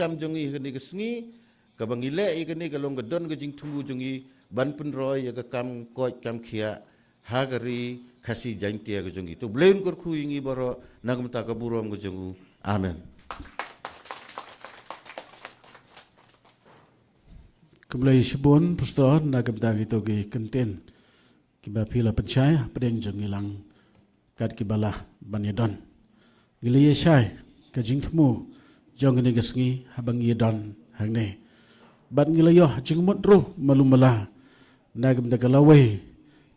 kam jongi kani kesngi kabang ile ikani kalong gadon ke jing tunggu jongi ban penroy ya kam koi kam kia hagari kasih jantia ke jongi tu blain korku ingi baro nagam ta kaburom ke jongu amen. Kembali sebun pastor nagam ta gitu ke kenten kiba pila percaya pedeng jongi lang kat kibala banyadon gili yesai ke jing temu jong ni gesngi habang yedon hangne bat ngilayo jing mutru malumala nagam ta kalawe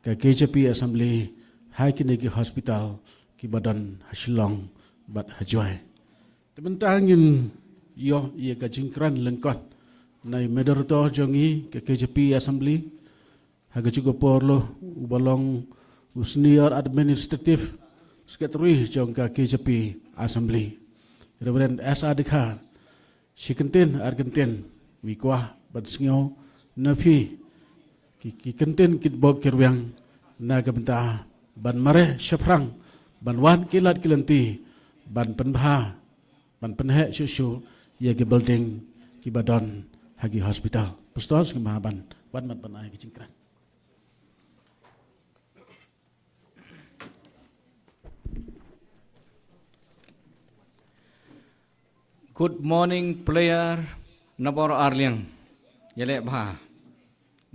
ke KJP assembly hai kini ki hospital ki badan hasilong bat hajuai tementangin yo ye ka jingkran lengkot nai medorto jongi ke KJP assembly haga juga porlo ubalong usnior administrative secretary jong ka KJP assembly Reverend S.A. Dekhar Shikenten Argenten wikwa badsngyo nafi ki kenten kit bog kirwang nagabenta ban mare syafrang ban wan kilat kilanti ban penbha ban penhe syusyu ya ke building ki badon hagi hospital pastor semaban wan mat panai ki cingkran. Good morning player Nabor Arliang yelek bah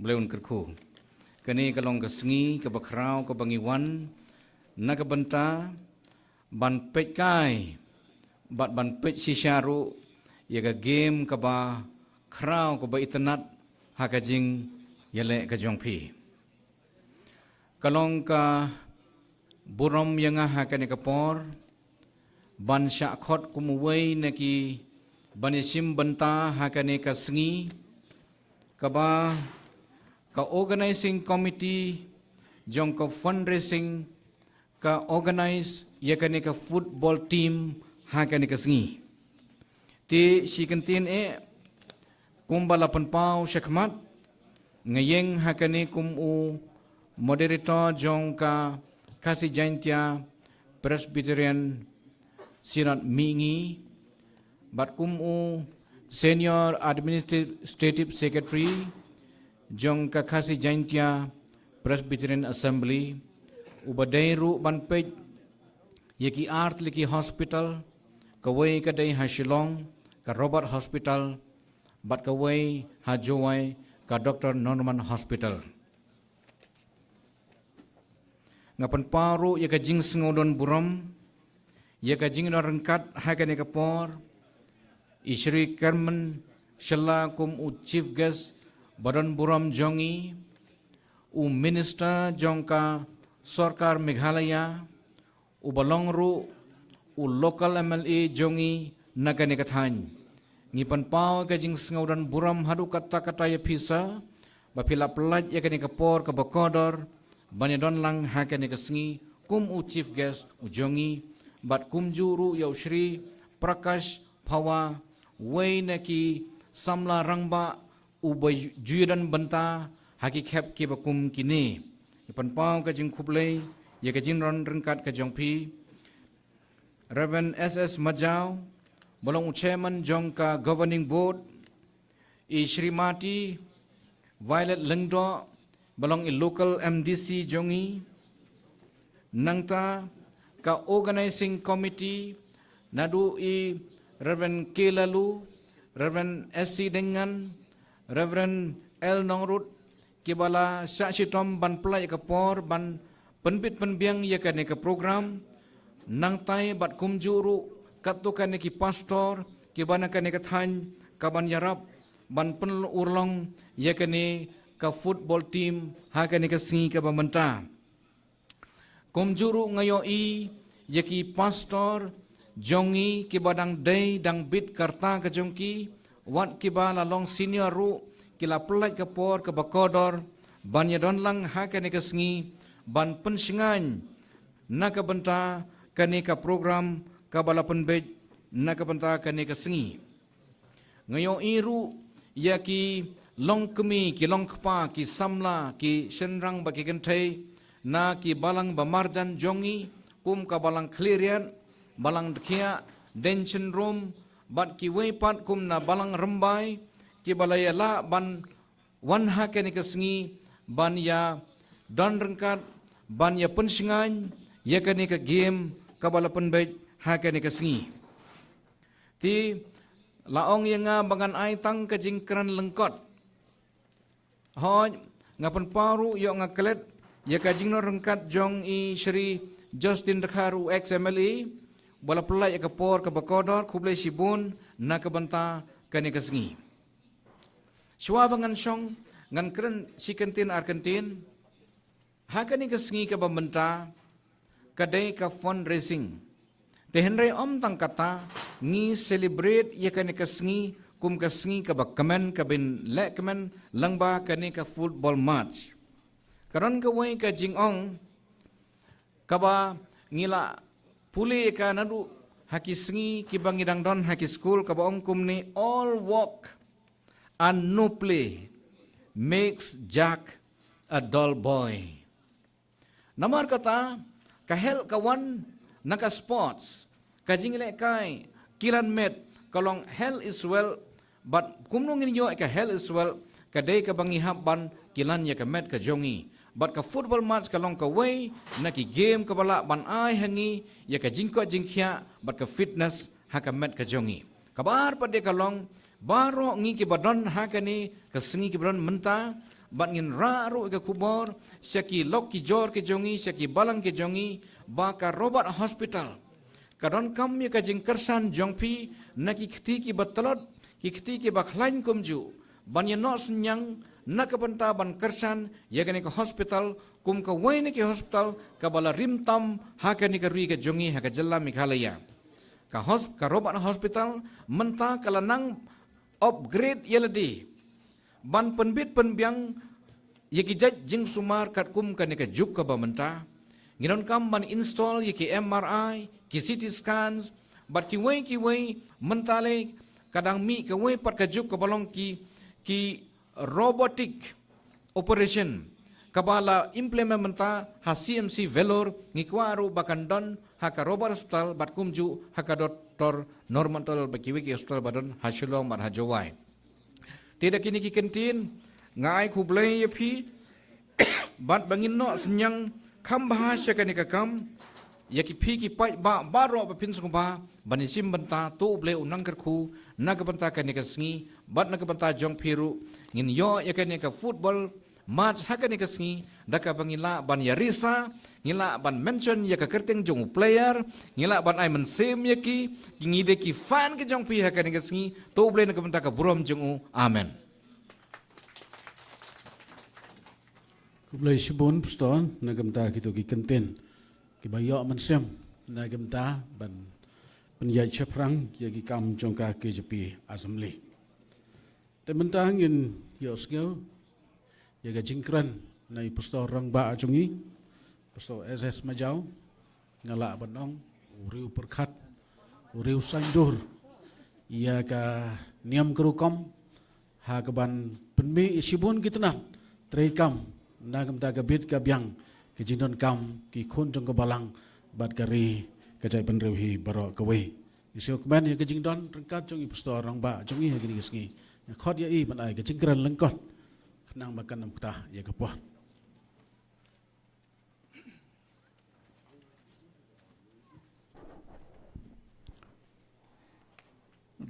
Bleun kerku kini kalong kesengi ke bakrau ke bangiwan na ke benta ban pet kai bat ban pet sisyaru ya ke game ke ba krau ke ba internet ha ke jing yelek ke jongpi kalong ke burom yang ha ke ne ke por ban syakot kumuwei neki banisim benta ha ke ne ke sengi ke ba ka organizing committee jong ka fundraising ka organize yakani ka football team hakani ka sengi ti sikentin kumbala penpau syakmat ngayeng hakani kumu moderator jong ka kasih jantia Presbyterian Synod Mingi bat kumu senior administrative secretary jong kakasi jantia Presbyterian Assembly ubadairu banpej yaki art liki hospital kawai kadai Hashilong ka Robert Hospital bat kawai hajowai ka Dr. Norman Hospital ngapan paru yaka jing sengodon buram yaka jing rengkat hakane kapor Isri Carmen Shalla kum u chief guest Badan Buram Jongi, Minister Jongka Sorkar Meghalaya, Balongru, Local MLA Jongi Naganekathan. Ngipan pau kajing sengaudan Buram hadu kata-kata ya pisa, bapila pelaj ya kani kapor ke Bakodor, banyadon lang hakani kesengi, chief guest Jongi, bat juru ya Shri Prakash Pawa, Wei neki samla rangba, ubay juyadan benta haki khep ke bakum kini ipan pau ka jing khuplei ye ka jing ron rengkat ka jongpi Reverend SS Majau bolong chairman jong ka governing board Shrimati Violet Lengdo bolong local MDC jongi nangta ka organizing committee nadu Reverend Kelalu Reverend SC Dengan Reverend L. Nongrut kibala syaksitom ban pelai kapor ban penbit penbiang ya kan ke program nang tai bat kumjuru katukan ki pastor kibana kan ke than kaban yarap ban pen urlong ya kan ke football team ha kan ke singi ke bamenta kumjuru ngayoi ya ki pastor jongi kibadang day dang bit karta ke jongki wat kiba lalong senior ru kila pelaj ke por ke Bakodor banyadon lang ha kani ke sengi ban pensingan na ke benta kani ke program ka balapan bej na ke benta kani ke sengi ngayo iru ya ki long kemi ki long kpa ki samla ki senrang bagi kentai na ki balang bamarjan jongi kum ka balang clearian balang dekia detention room bat ki wei pat kum na balang rembai ki balaya la ban wan ha ke ni kesengi ban ya don rengkat ban ya pensingan ya ke ni ke game kabala penbait ha ke ni kesengi ti laong yang nga bangan ai tang ke jingkran lengkot hoj ngapan paru yo ngaklet ya ka jingno rengkat jong i Shri Justin Dakharu XMLE bala pelai ka por ka bakodor kublai sibun na ka banta ka ni kesengi Shwa bangan syong ngan keren si kentin Argentin haka ni kesengi ka bambenta kadai ka fundraising tehenre om tang kata ngi celebrate ya ka ni kesengi kum kesengi ka bakamen ka bin lekmen langba ka ni ka football match karon ka wei ka jingong ka ba ngila puli ka nadu haki sengi ki bangidang don haki school ka ba ong kum ni all walk and no play makes Jack a dull boy. Namar kata kahel kawan naka sports kajingile kai kilan met kalong hell is well but kumnong inyo ka hell is well kadai ka bangihap ban kilan ya ka met ka jongi but ka football match kalong ka way naki game ka bala ban ai hangi ya ka jingko jingkhya but ka fitness ha ka met ka jongi kabar pade kalong baro ngi ki badon hakani kesengi ki badon menta bat ngin raru ke kubor syaki lok ki jor ke jongi syaki balang ke jongi baka robot hospital kadon kam ya ka jingkersan jongpi naki khti ki batalot ki khti ki bakhlain kumju ban ya no senyang nak benta ban kersan ya kani ke hospital kum ka waini ke hospital ka bala rimtam hakani ka ri ke jongi ha ka jalla Meghalaya ka robot hospital menta kalanang upgrade yeladi ban penbit penbiang yaki jaj jing sumar kat kum kan ka juk ka bamenta nginon kam ban install yaki MRI ki CT scans bat ki wei mentale kadang mi ka wei pat ka juk ka balong ki robotic operation kabala implement menta ha CMC velor ngikwaru bakandon ha ka robot hospital bat kumju ha ka doktor normal baki wiki hospital badon ha shulong mat ha jawai tidak kini ki kentin ngai kublai yapi bat bangin no senyang kam bahasa kan ka kam yaki pi ki pai ba baro ba pin sungba banisim benta tu ble unang kerku naga benta kan ka sengi bat naga benta jong piru ngin yo yakan ka football match hakan ka sengi daka bangila ban yarisa ngila ban mention ya ka kerteng jong player ngila ban ai mensem yaki ngide ki fan ke jong pi hakan ka sengi tu ble naga benta ka burom jong amen kublai sibun puston nagamta kitu ki kenten ki bayo mensem nagamta ban penyai chaprang ya ki kam jongka ke jepi assembly tementa ngin yo skeu ya ga jingkran nai pusto rang ba jungi pusto SS Majau ngala banong uriu perkhat uriu sandur ya ka niam kerukom ha ka ban penmi sibun kitna trekam nagam ta gabit gabyang ke jinon kam ki khun jong ka balang bat kari ka jai penreuhi baro ka we isio kmen ya ke jingdon rengkat jong i pusto rang ba jong i ha gini gesngi khot ya i ban ai ke jingkran lengkot nang makan nam kta ya ka puan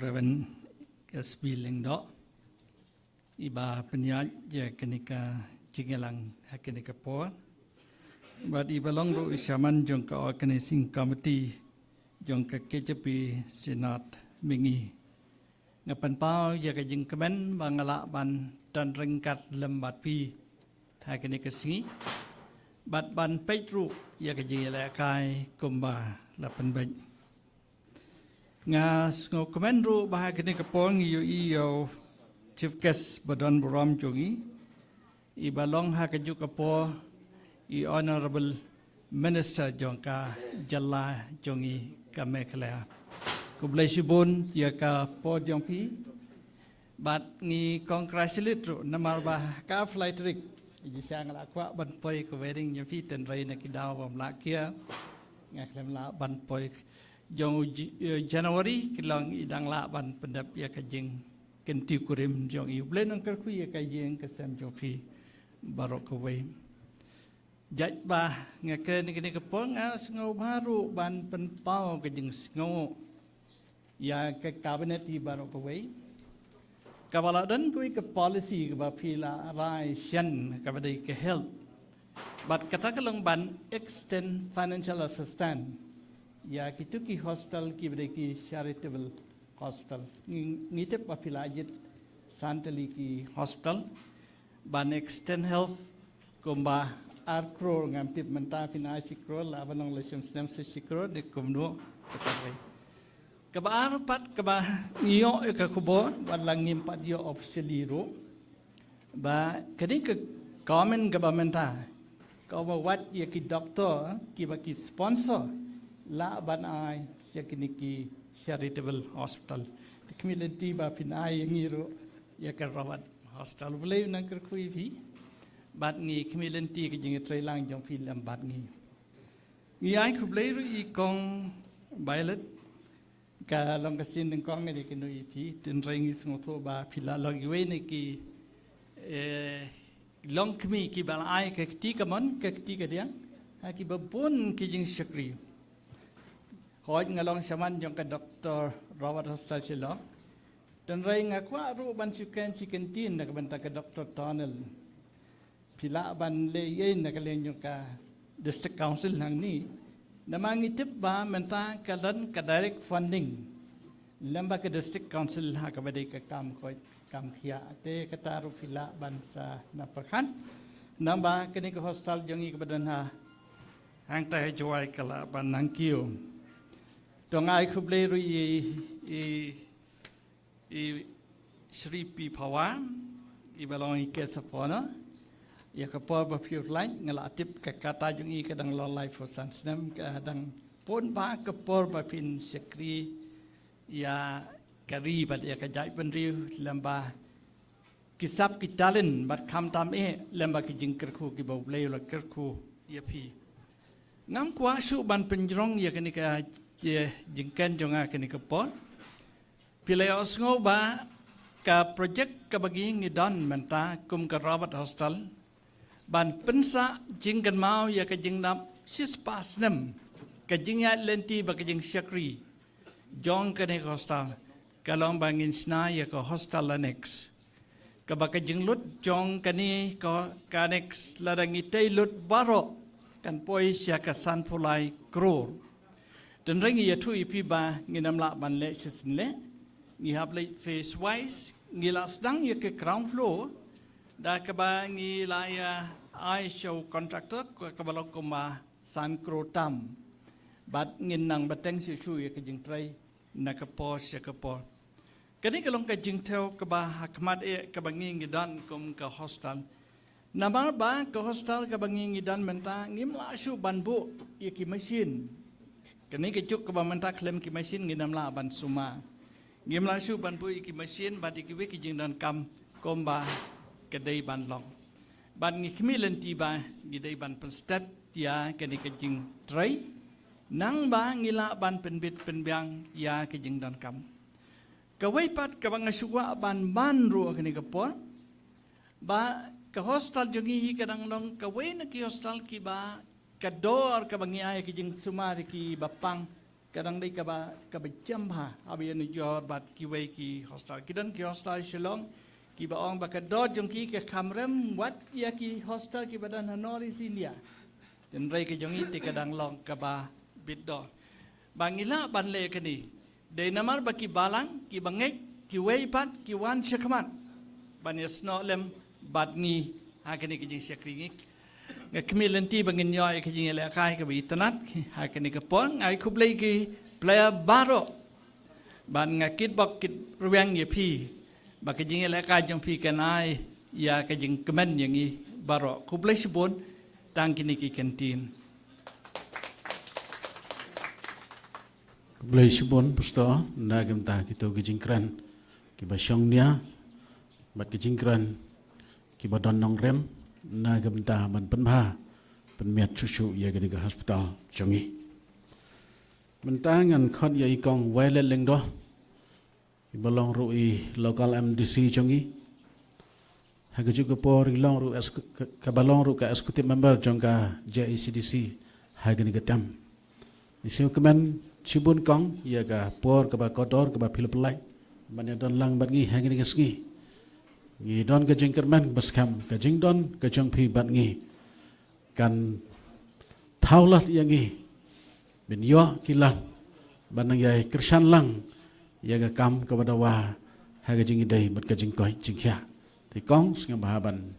Reverend Kasbiling do iba penyaj ya kenika jingelang hakenika po but iba long ro isyaman jong ka organizing committee jong ka KJP senat mingi ngapan pau ya ka jing kemen bangala ban dan rengkat lembat pi hakenika singi bat ban petru ya ka jingela kai kumba lapan baj ngas ngo kemenru bahag ni kapong iyo chief guest badan buram jongi ibalong ha kaju kapo I honorable minister jongka jalla jongi kamekla kublai sibun ya ka po jongpi bat ni congratulate ro namar ba ka flight trick ji sang la kwa ban poi ko wedding ya fi ten rei na kidaw bam la kia ngaklem la ban poi jong Januari kilang idang la ban pendap ya kajing kenti kurim jong i blen nang kerku ya kajing kesam jopi barok kawai jat ba ngake ni ke pong sngau baru ban penpau kajing sngau ya ke kabinet di barok kawai kabala dan kui ke policy ke ba pila rai shan ka badai ke health but kata kalong ban extend financial assistance ya kitu ki hostel ki badai ki charitable hostel ngitep ba pila ajit santali ki hostel ban extend health kumba arkror ngam tip menta pina sikro la banong lesem stem se sikro de kumno katawe kabar pat kaba nio ka kubo walang ngimpat yo officially ro ba kadi ke government governmenta kau wat ya ki doktor ki ba ki sponsor la ban ai ya ki charitable hospital the community ba pinai ngiro ya ka rawat hospital boleh nang kerkui vi bat ngi community ke jing trai lang jong phi lam bat ngi ai ku boleh ru i kong violet ka long ka sin ding kong ni ke no i phi tin rai ngi sngo tho ba phila log we ni ki long kmi ki bal ai ke ti ka mon ke ti ka dia ha ki ba bon ki jing shakri hoj ngalong saman jong ka doktor Robert Hostel silo dan rai ngakwa ru ban sukan si kentin nak banta ka doktor Tonel pila ban le yen nak len jong ka district council nang ni namangi tip ba menta ka dan ka direct funding lamba ka district council ha ka badai ka kam ko kam khia te kata ru pila ban sa na perkhan namba kini ka hostel jong i ka badan ha hang ta joai kala ban nang kiu tong ai khuble ru i Shri P Pawan i balong i ke sapona ya ka por ba phiu lain ngala tip ka kata jong i ka dang lo life for sansnem ka dang pon ba ka por ba pin sekri ya kari bat ya ka jai pen riu lamba kisap ki talent bat kham tam lamba ki jing kerku ki bau blei la kerku ya pi ngam kwa su ban penjrong ya ka ni ka jingkan jonga ka ni ka por pilai osngo ba ka project ka bagi ngidon menta kum ka Robert Hostel ban pensa jingkan mau ya ka jingnap sis pasnem ka jingya lenti ba ka jing syakri jong ka ni hostel kalong bangin sna ya ka hostel annex ka ba ka jinglut jong ka ni ka annex ladang itay lut baro kan poi sia ka san pulai kror dan rengi ya tu ipi ba nginam la ban le sisin le ngi hab le face wise ngi la sedang ya ke ground floor da ka ba ngi la ya I show contractor ka ba lo ko ma san kro tam bat ngin nang bateng su su ya ke jing trai na ka po sia ka po kani ka long ka jing theo ka ba hakmat ka ba ngi dan kum ka hostel namar ba ka hostel ka ba ngi dan menta ngim la su ban bu ya ki machine kani ke cuk ka ba menta klem ki machine nginam la ban suma ngim la su ban bu ki machine ba di ki we ki jing dan kam komba ke dei ban long ban ngi kmilen ti ba ngi dei ban penstat ya kani ke jing trai nang ba ngila ban penbit penbyang ya ke jing dan kam ka wei pat ka bang suwa ban ru kani ka por ba ka hostel jongi hi kadang long ka wei na ki hostel ki ba ka dor ka bangi ay ki jing sumari ki bapang kadang dei ka ba jamba abi ni jor bat ki wei ki hostel ki dan ki hostel Shillong ki ba ong ba ka dor jongi ka kamrem wat ya ki hostel ki badan Hanoi India dan rei ki jongi ti kadang long ka ba bit dor bangila ban le kani de namar ba ki balang ki bangek ki wei pat ki wan shakmat ban yasno lem bat ni ha kani ki jing syakringik nga kemilen ti bangin yoy ki jing le kai ka bi tanat ha kani ka pon ai khup lei ki player baro ban nga kit bok kit ruang ye phi ba ki jing le kai jong phi kanai ya ka jing kemen yang i baro khup lei sibon tang kini ki kantin Boleh sibon pusto na gamta kita ke jingkran ki ba syong dia bat ke jingkran ki ba don nong rem na gamta ban penha penmiat susu ya ke hospital jongi mentangan khot ya ikong wailet leng do ibalong rui local MDC chongi haga juga por ilong ru kabalong ru ka executive member jongka JECDC haga ni gatam isiu kemen Sibun kong ya ka por ka ba kodor ka ba pilpelai ban don lang bat ngi haga ni gasngi ngi don ka jingkerman baskam ka jingdon ka jongpi bat ngi kan thaulat yangi bin yo kilan banang yai kersan lang yaga kam kepada wah haga jingi dai bat ka jing koi jing kya ti kong singa bahaban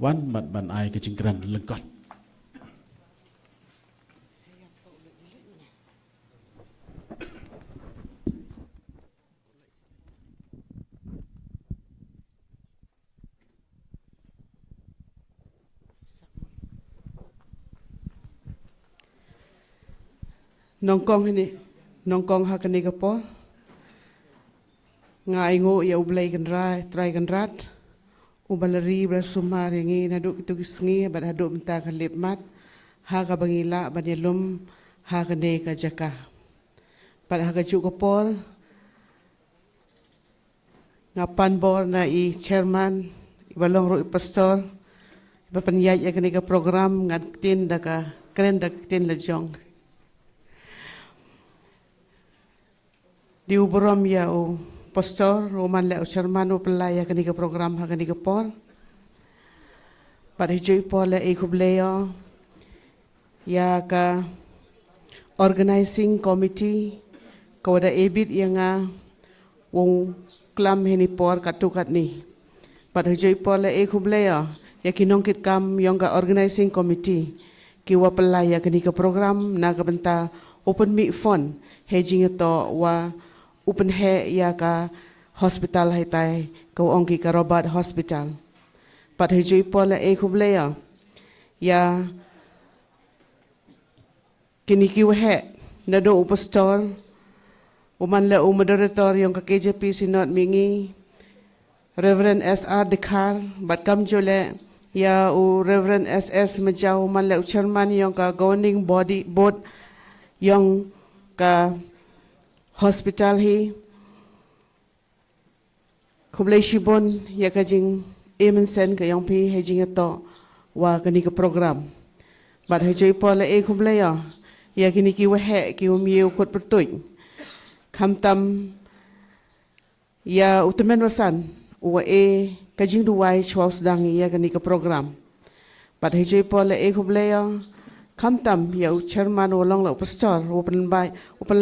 wan mat ban ai ka jingkran lengkot nongkong ini nongkong hakani kapol ngai ngo ya ublai kan rai try kan rat ubalari bersumar yang ini naduk itu kisngi bad haduk minta kalip mat ha ka bangila banyalum ha kane ka jaka pada ha ka ju kapol ngapan bor na i chairman ibalong ro pastor bapanyay ya kani ka program ngatin da ka kren da tin la jong di uberom ya o pastor roman le o chairman o pelaya kani ka program ha kani ka por pada hijau por le e kubleo ya ka organizing committee ko da ebit yang wong klam heni por katukat ni pada hijau por le e kubleo ya kinongkit kam yang ka organizing committee ki wa pelaya kani ka program na ka benta open meet fund hedging to wa open he ya ka hospital hai tai ko ongki ka Robert Hospital pat hejui pola e khuble ya kini ki he na do upastor uman le moderator yang ka KJP sinot mingi Reverend SR Dekar bat kam jole ya u Reverend SS majau man le chairman yang ka governing body board yang ka hospital hi kublai shibon ya kajing emensen ka yang pi hejing to wa kani ka program bat hejoi pola e kublai ya kini ki wa he ki umiu khot pertui khamtam ya utamen wasan wa e kajing duwai chwaus dang ya kani ka program bat hejoi pola e kublai khamtam ya chairman wolong la pastor open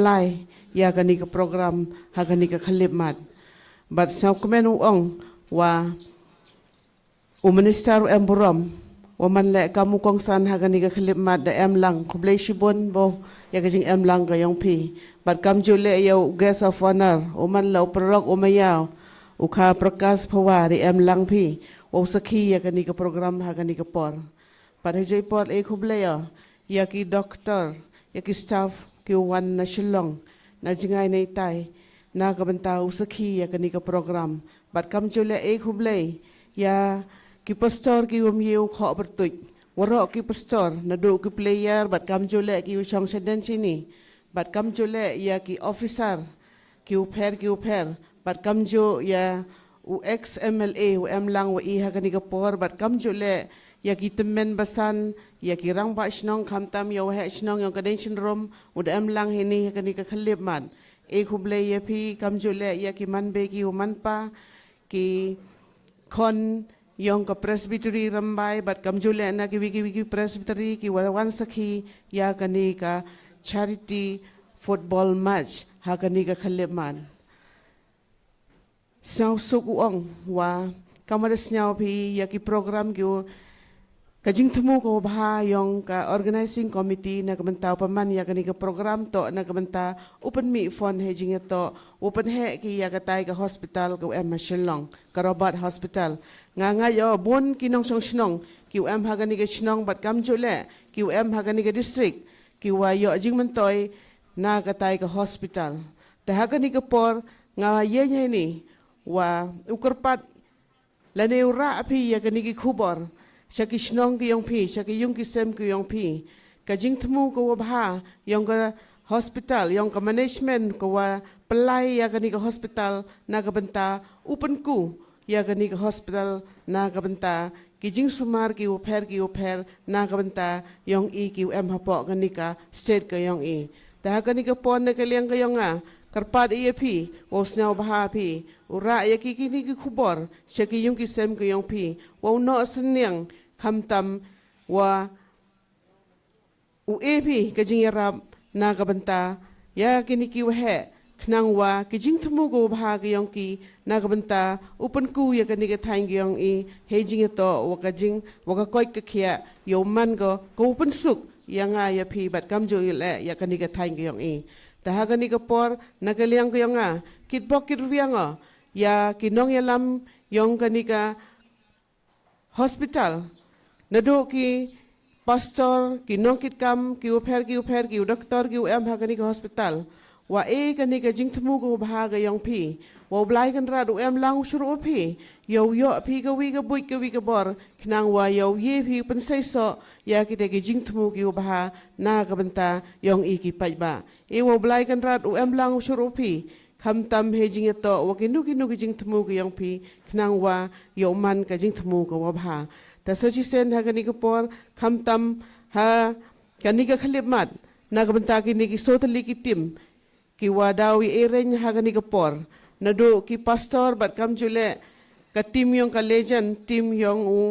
lai ya kani ka program ha kani ka khalip mat but sa komen ong wa minister emburam wa man le kamu kong san ha kani ka khalip mat da em lang kublai shibon bo ya ka jing em lang ka yong pi but kam jule ya guest of honor o man la prolog o mayaw u kha prakas phawa ri em lang pi o sakhi ya kani ka program ha kani ka por but he joi por e kublai ya ki doctor ya ki staff ki wan na shillong na jingai nei tai na ka banta usakhi ya kani ka program bat kam jule e khublei ya ki pastor ki umiu kho bertuj waro ki pastor na do ki player bat kam jule ki usong seden sini bat kam jule ya ki officer ki uper bat kam jo ya u ex MLA u em lang wa i ha kani ka por bat kam jule ya ki temen basan ya ki rang ba snong khamtam yo he snong yo kaden syndrome ud em lang hini kani ka khalip man e khuble ye phi kamjule ya ki man be ki man pa ki khon yong ka presbytery rambai bat kamjule na ki wiki presbytery ki wan sakhi ya kani ka charity football match ha kani ka khalip man sau suk uong wa kamaras nyao phi ya ki program ki kajing temu ko bah yang ka organizing committee na kabanta paman ya kani ka program to na kabanta open meet fund hejing to open he ki ya katai ka hospital ko em Shillong ka Robert Hospital nga yo bon kinong song snong ki em ha kani ka snong bat kam jule ki em ha kani ka district ki wa yo jing mentoy na katai ka hospital ta ha kani ka por nga ye ni wa ukurpat lane ura api ya kani ki khubor Syaki snong ki yong pi, syaki yung ki sem ki yong pi. Kajing temu ko wabha, yong ka hospital yang ke management ke wa pelai ya kani ke hospital na ke benta upen ku ya kani ke hospital na ke benta kijing sumar ki uper na ke benta yang i ki hapok kani ka state ke yang i dah kani ke pon ke liang ke yang a karpat ia pi osnyau baha pi ura ya ki ni ki khubor sheki yung ki sem ke yang pi wa no asnyang khamtam wa UAP kajing yarap na kabanta ya kini ki wahe khnang wa kijing thumu go bhag yong ki na kabanta upan ku ya kani ka thaing yong i hejing to wa kajing wa ka koi ka khia yo man go ko upan suk ya nga ya phi bat kam jo le ya kani ka thaing yong i ta ha kani ka por na ka liang ko yong a kit bok kit riang ya kinong ya lam yong kani ka hospital nado ki pastor ki nongkit kam ki uper ki doktor ki hagani ke hospital wa kani ke jing thmu ko bhaga yong pi wa blai kan ra lang shuru pi yo pi ka wi ka bor khnang wa yo ye pi pen sai so ya ki te ke jing thmu ki bha na ka banta yong ki pai ba wa blai kan ra lang shuru pi kham tam he jing to wa ki nu ki jing thmu ki yong pi khnang wa yo man ka jing thmu ko bha ta sachi sen ha kani ka por kham tam ha kani ka khalip mat na ka banta ki ni ki sotali ki tim ki wadawi eren ha kani ka por na do ki pastor bat kam jule ka tim yong ka legend tim yong u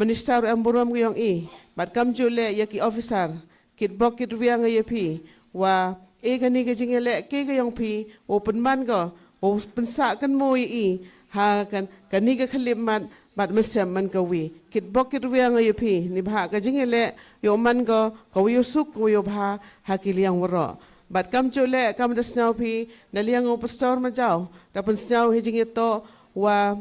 minister amburam yong i bat kam jule ya ki officer kit bok kit riang ya pi wa kani ka jingele ke ka yong pi open man go o pensa kan moi i ha kan kani ka khalip mat bat mesem man ka wi kit bok kit riang ya pi ni bha ka jingele yo man go ko yo suk ko yo bha ha ki liang woro bat kam chule kam da snaw pi na liang o pastor ma jaw da pun snaw he jing to wa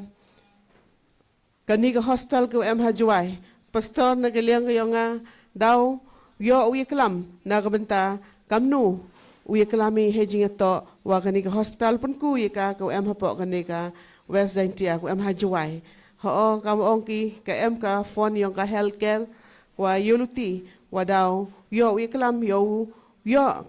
kani ka hostel ko ha juai pastor na ka liang yo nga daw yo wi klam na ka benta kam nu wi klami he jing to wa kani ka hospital pun ku ye ka ko ha po kani ka West Zaintia ko ha juai ho kam ong ki ka ka phone yong ka healthcare wa yuluti wa daw yo wi klam yo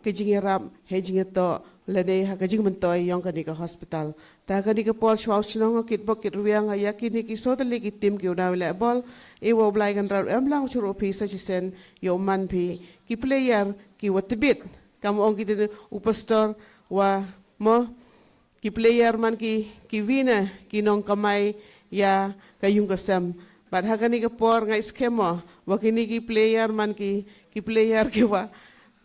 ke jing rap he jing to lene ha ka jing mentoy yong ka ni ka hospital ta ka ni ka pol shwaw shnong kit bok kit riang ya ki ni ki sotali ki tim ki daw le bol wo blai kan ra lang churu pi sa sen yo man pi ki player ki watbit kam ong ki upastor wa mo ki player man ki wina ki nong kamay ya kayung kasam bat ha kani ka por nga skema wa kini ki player man ki player ki wa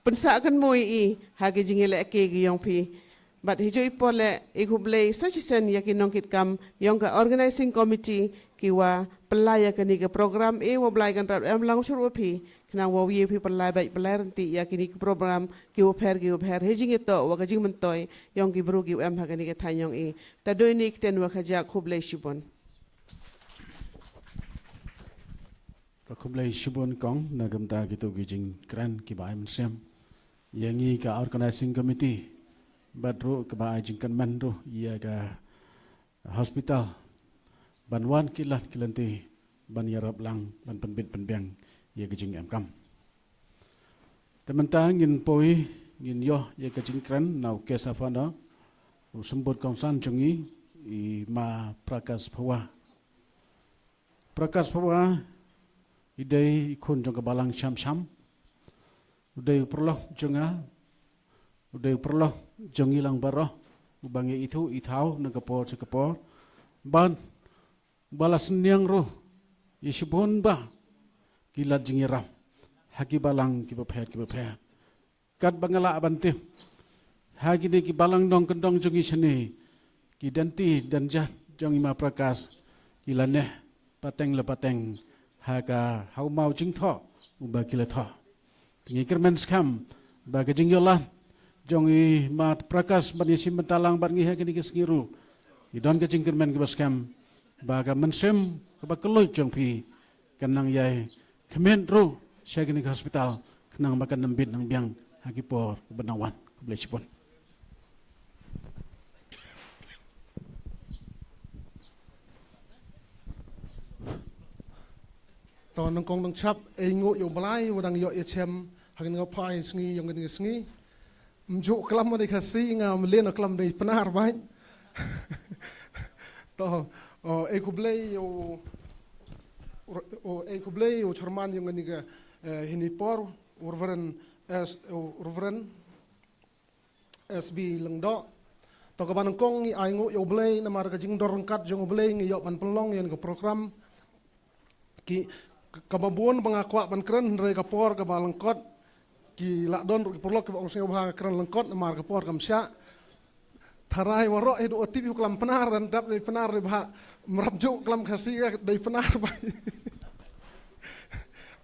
pensa kan moi i ha ki jingele ke gi yong pi bat hijoi pole ikublei such sen ya ki nong kit kam yong ka organizing committee ki wa pelaya kani ka program wo blai kan ra lang shuru pi kna wa wi pi pelai bai pelai ranti ya kini ki program ki wo pher he jing to wa ka jing mentoy yong ki bru ki ha kani ka thanyong i ta doi ni ten wa khaja khublei shibon ka khublei shibon kong na gamta ki to gi jing kran ki bai man sem yangi ka organizing committee badro ka bai jing kan man ro ya ka hospital banwan kilanti ban yarap lang ban penbit penbeng ya ka jing am kam temanta ngin poi ngin yo ya ka jing kran nau ke safana sumbut kong san chungi i ma prakas phawa idai khun jong ka balang sham udai perloh jonga udai perloh jongi lang baro ubangi itu ithau na kapor sa kapor ban balas niang ro yesibon ba kilat jingiram haki balang ki bapher kat bangala abante haki de ki balang dong kendong jongi sene ki danti danjat jongi ma prakas kilane pateng le pateng haka hau mau jing tho uba kila tho tingi kermen skam ba ka jing yolan jongi ma prakas ban yesim bentalang ban ngi ha kini kesngiru idon ka jing kermen ki baskam ba ka mensem ka ba keloi jong pi kanang yai kemen ro syagini ka hospital kenang ba kan nambit nang biang haki por benawan ku boleh siponตอนนงกงนงชับเองโง่อยู่บลายวันดังยอเอชมหากนงพายสงียงกันสงี mjuk kelam ni kasi nga melen kelam ni penar baik. To ekublei o ekublei o Cerman yang ni ke hinipor urveren SB Lengdo. To kaban kong ni aingo yo blei na mar ka jing dorangkat jong blei ngi yo pan pelong yang ke program ki kababon pangakwa pan kren re kapor ka balangkot ki lakdon perlok ke bang sing bah kren lengkot na mar kapor kam sya tarai waro edu otip kelam penar dan dap dari penar ni bah merabjuk kelam kasih dari penar bah.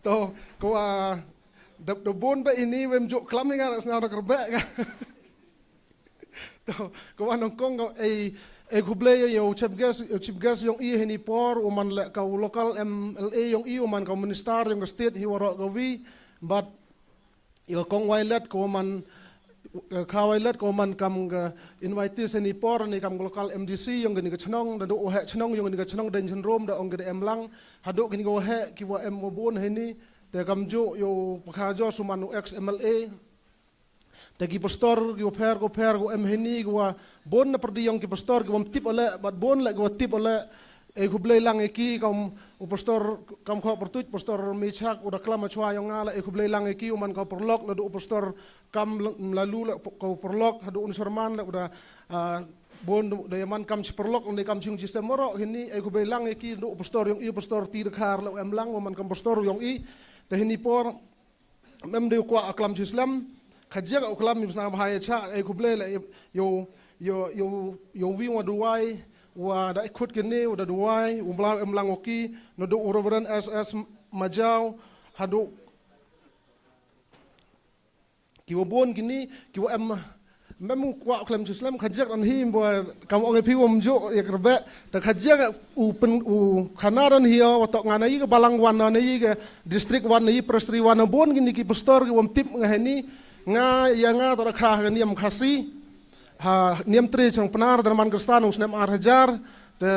To ko dap bon ba ini wem juk kelam ni ngara sna kerbek ka. To ko anongkong ko kublay yo chief guest yung i hini por uman le ka local MLA yung i uman ka minister yung state hi waro ka vi but il kong wailet ko man ka wailet ko man kam ga invite hini por ni kam local MDC yung gani ka chnong da do he chnong yung gani ka chnong den syndrome da ong gani emlang hado gani go he ki wa em bon hini te kam jo yo pakhajo suman ex MLA tagi pastor go per go hini go bon na perdi yang ki pastor go tip ole bat bon la go tip ole kublay lang iki kam o pastor kam kho pertuj pastor mechak udah klama chwa yang ngala kublay lang iki uman ka perlok na do pastor kam lalu la ko perlok hadu unsurman la udah bon dayaman kam si perlok ni kam chung sistem moro hini kublay lang iki do pastor yang i pastor ti dekhar la emlang uman kam pastor yang i te hini por mem de ko aklam islam kajia ka uklam misna bahaya cha kublay la yo wi wa duai wa da ikut kene wa da duai umbla emlang oki no do uroveran SS majau hadu ki wa bon gini ki wa memu kwa uklam islam kajia ran him bo kam ong pi wom jo ya kerbe ta kajia u kanaran hiya wa tok nganai ka balang wana nei ka district wan nei prestri wana bon gini ki pastor ki wom tip ngaheni nga yanga to rakha niam khasi ha niam tri chang penar dan man kristan usnem arhajar te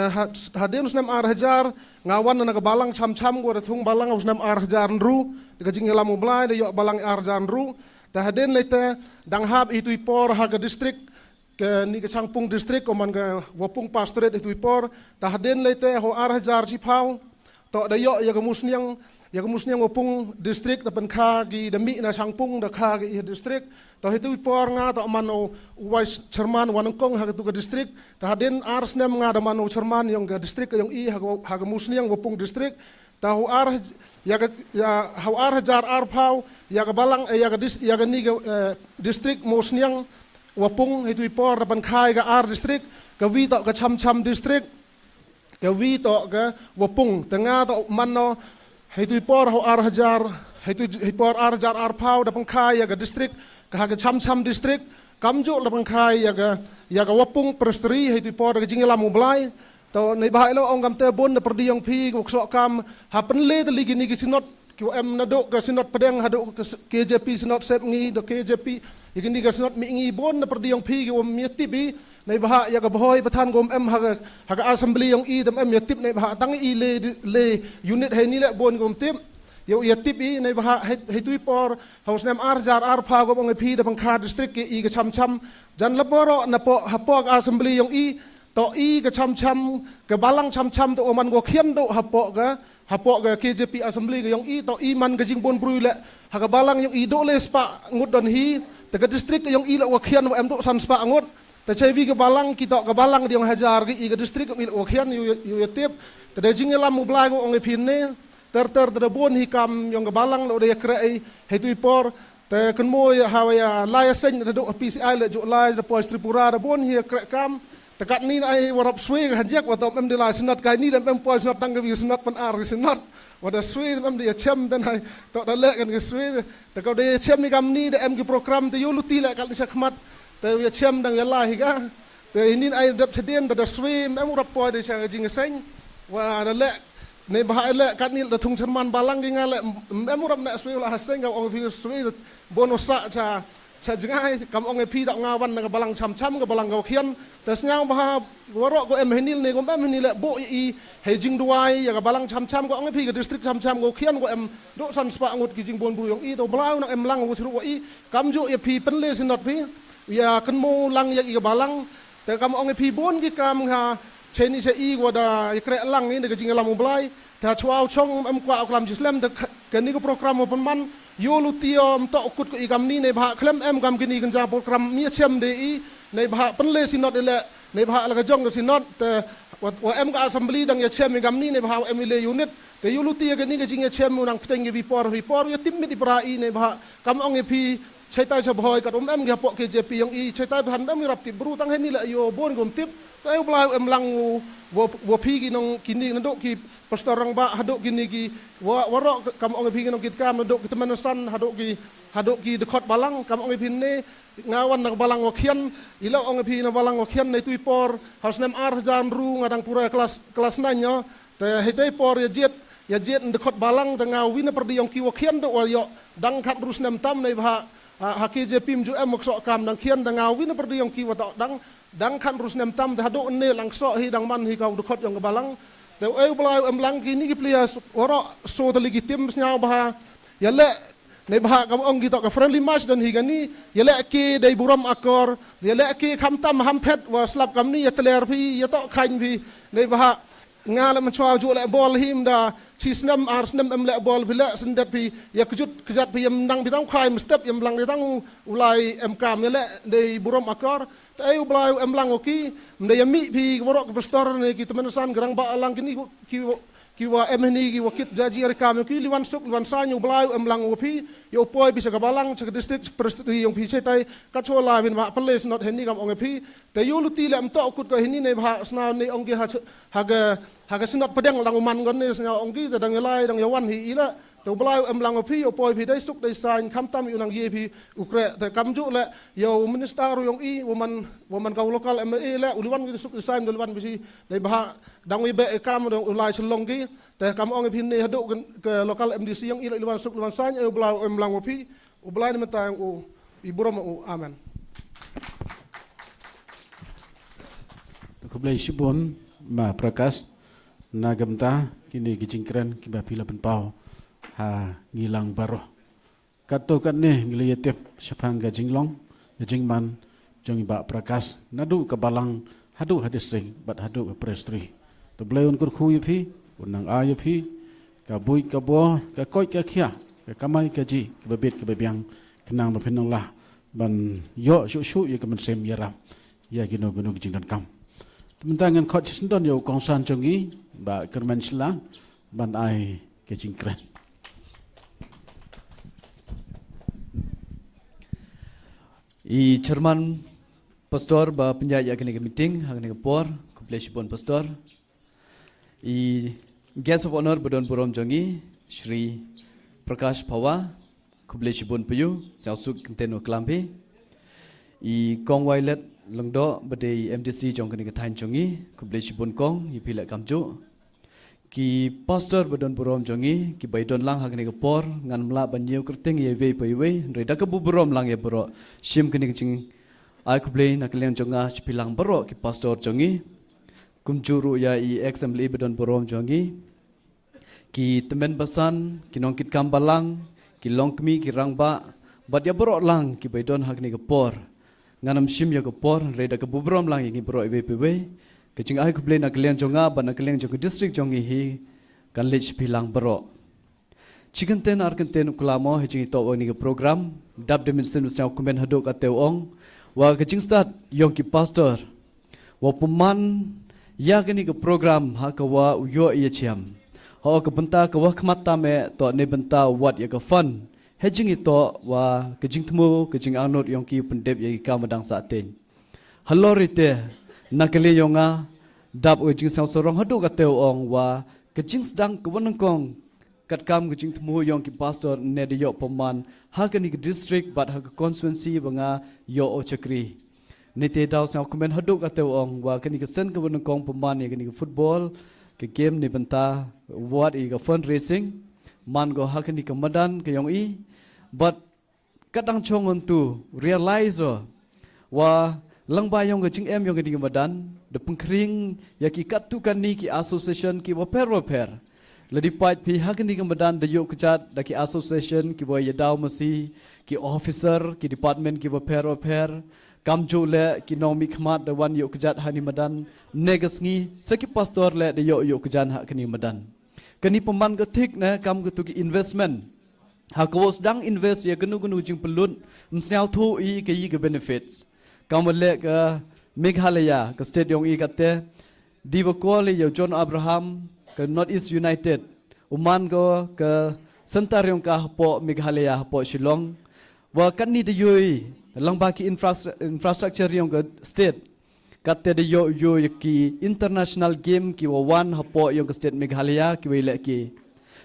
hadin usnem arhajar ngawan na balang cham go thung balang usnem arhajar ru de jing lam ublai de yo balang arhajar ru te hadin lete dang hab itu ipor ha ke district ke ni ke changpung district ko man ke wapung pastorate itu ipor te hadin lete ho arhajar chi phau to de yo ya ke musniang wapung district dapat kagi demi na sangpung da kagi district to itu ipor nga to mano wise Cerman wanongkong ha ke district ta hadin arsnem nga da mano Cerman yung ke district yung i ha ke musniang wapung district ta hu ar ya hu ar hajar ar phau ya ke balang ya ke ni district musniang wapung itu ipor dapat kai ga ar district ke wi to ke cham district ke wi to ke wapung tengah to mano itu ipor ho ar hajar itu ipor ar hajar ar phau da pangkai ya ga district ka ga cham district kamjo la pangkai ya ga wapung prestri itu ipor ga jingela moblai to nei bahai lo ong kam te bon na perdi yang phi ko sok kam ha penle te ligi ni gi sinot QM na do ka sinot pedang ha do KJP sinot sep ngi do KJP igini ga sinot mi ngi bon na perdi yang phi ko mi tibi nei baha ya ga boy pathan gom em ha ga assembly yang i dem em ya tip nei baha tang i le unit he ni le bon gom tip yo ya tip i nei baha he tui por haus nem arjar ar pha gom ong phi de bangkha district ke i ga cham jan laporo na po ha po assembly yang i to i ga cham ke balang cham to man go khian do ha po ga KJP assembly ga yang i to i man ga jing bon brui le ha ga balang yang i do le spa ngut don hi te ga district yang i la wa khian wa em do san spa ngut ta chevi ke balang kita ke balang diong hajar ke i ke district ke o khian yu tip ta de jing lam mublai go ong phin ne ter de bon hi kam yong ke balang lo de kre he tu por te kan mo ya hawaya la sen de do PCI le jo la de pos Tripura de bon hi kre kam ta kat ni ai warap swe ga hajak wa to mem de la sinat kai ni de mem pos sinat tang ke wi sinat pan ar sinat wa da swe mem de chem den hai to da le kan ke swe ta ko de chem ni kam ni de em ke program te yo luti le kal sa khmat te ya chem dang ya lahi ga te inin ai dap thedien da swe mem rap po de sa jing seng wa da le ne ba le kat ni da thung Cerman balang gi ngale mem rap na swe la haseng ga ong phi swe bono sa cha sajngai kam ong epi dak ngawan na balang cham-cham ke balang gaukian tas nyang bah warok ko em henil ne ko em henil bo I hejing duai ya ke balang cham-cham ko ong epi ke distrik cham-cham gaukian ko em do san spa ngut ki jing bon bru yong I do blau na em lang ko thru I kam jo ya pi pen le sinot pi ya kan mo lang ya I ke balang te kam ong epi bon ki kam ha cheni se I ko da kre lang ni ke jing lam blai ta chwao chong em kwa klam jislam de kan ni ko program mo man yo lu tiom to kut ko igam ni ne bha klem em gam gini kan ja program mi chem de I ne bha pen le sinot le ne bha la ka jong sinot te wa em ka assembly dang ya chem gam ni ne bha em le unit te yo lu ti ga ni ga jing ya chem nang pteng vi por ya tim mi di pra I ne bha kam ong e pi chai tai sa bhoi ka em ga po ke je pi yong I chai tai han em rap ti bru tang he ni la yo bon gom tip te bla em lang wo pi gi nong kini ndok ki pastor rang ba hadok gini ki warok kam ong epi nong kit kam ndok ki teman san hadok ki dekot balang kam ong epi ne ngawan nang balang wakian ilo ong epi na balang wakian ne tui por haus nem ar jan ru ngadang pura kelas nanya te hete por ya jet dekot balang te ngaw wina perdi yong ki wakian do yo dang khat rus nem tam ne bha haki je pim ju em sok kam nang kian dang ngaw wina perdi yong ki wato dang khat rus nem tam te hadok ne lang so hi dang man hi kau dekot yong balang te eu blau em lang kini ki plias oro so the legitim snya bah ya le ne bah kam ong ki to ka friendly match dan higani ya le ki dei buram akor ya le ki kham tam ham phet wa slap kam ni ya tler phi ya to khain phi ne bah nga la man chwa ju le bol him da chisnam arsnam em le bol bila sendat phi ya kejut kejat phi em nang bitang khai step em lang bitang ulai em kam ya le dei buram akor tayo blau em lang oki mdaya mi pi warok pastor ne ki temenasan gerang ba lang kini ki wa em ni ki wakit jaji rekam ki liwan suk liwan sanyu blau em lang opi yo poi bisa ka balang sa district prestri yung pi chetai ka chola bin ma place not heni kam ong pi te yo luti le am to kut ko heni ne bha sna ne ong ki ha sinot pedang lang man gon ne sna ong ki dang lai dang yawan hi ila to blau em lang opi yo poi pi dai suk dai sain kham tam yu nang ye pi ukre te kam ju le yo minister yung I woman kau lokal em le uliwan ki suk sain uliwan bisi dai bha dang wi be kam ulai selong ki te kam ong pi ne haduk ke lokal MDC yung I uliwan suk uliwan sain e blau em lang opi ubelai ni mata yang iburam amen. Kublai Shibon ma prakas nagamta kini gijingkran kiba pila penpau ha ngilang baroh kato kat ne ngili yetep sapang gajinglong gajingman jong iba prakas nadu ke balang hadu hadis sing bat hadu ke prestri to bleun kur khu yepi unang a yepi ka bui ka bo ka koi ka khia ka kamai ka ji ke bebet ke bebyang kenang bapinong lah ban yo shu ye ke men sem yara ya gino gijingdan kam tementangan khot sindon yo kongsan jongi ba kerman sila ban ai ke jingkran I chairman pastor ba penjaya kini meeting hang ni por kublai Shibon pastor I guest of honor bodon borom jongi Shri Prakash Pawa kublai Shibon Payu sausuk teno klampi I kong wailet lengdo bade MDC jong kini ketain jongi kublai Shibon kong I pilak kamju ki pastor bodon borom jongi ki baidon lang hang ni por ngan mla banyu kerting ye ve paiwe reda ke borom lang ye bro sim kini kicing ai kublai nak leng jonga pilang bro ki pastor jongi kumjuru ya I assembly bodon borom jongi ki temen basan ki nongkit kambalang ki longkmi ki rangba bad ya bro lang ki baidon hang ni por nganam sim ya ke por reda ke borom lang ye bro ve paiwe kecing ai kublai nak leng jonga ban nak leng jong district jongi hi kan lech pilang bro chicken ten arkan kulamo hejing to ni ke program dab dimension usau kumen hadok ateu ong wa kecing start yong ki pastor wa peman ya ni ke program ha ka wa yo ye chiam ho ke benta ka wa khmata me to ne benta wat ya ka fun hejing ito wa kecing temu kecing anot yong ki pendep ye ka madang sa ten halorite nakele yonga dap ujing sang sorong hadu kateu ong wa kecing sedang kewenang kong kat kam kecing temu yong ki pastor ne de yo peman ha ke ni district bat ha ke constituency banga yo o chakri ne te daw sang komen hadu kateu ong wa ke ni ke sen kewenang kong peman ye ke ni football ke game ni benta what i ke fundraising man go ha ke ni ke madan ke yong I but kadang chong untuk realize wa lang bayong ke jing em yong ke di madan de pengkring ya ki katukan ni ki association ki wa per ladi pat pi hakan di madan de yok kejat da ki association ki wa yadaw masi ki officer ki department ki wa per kamjo le ki nomi khmat de wan yok kejat hani madan negas ngi saki pastor le de yok kejan ha kani madan kani peman ke thik na kam ke tu ki investment ha ko sedang invest ya genu jing pelun msnau thu i ke yi ke benefits kam le ke Meghalaya ke state yong i kate di bakole yo John Abraham ke North East United uman ko ke sentar yong ka po Meghalaya po Shillong wa kan ni de yoi lang baki infrastructure yong ke state kate de yo ki international game ki wa wan hapo yong ke state Meghalaya ki we le ki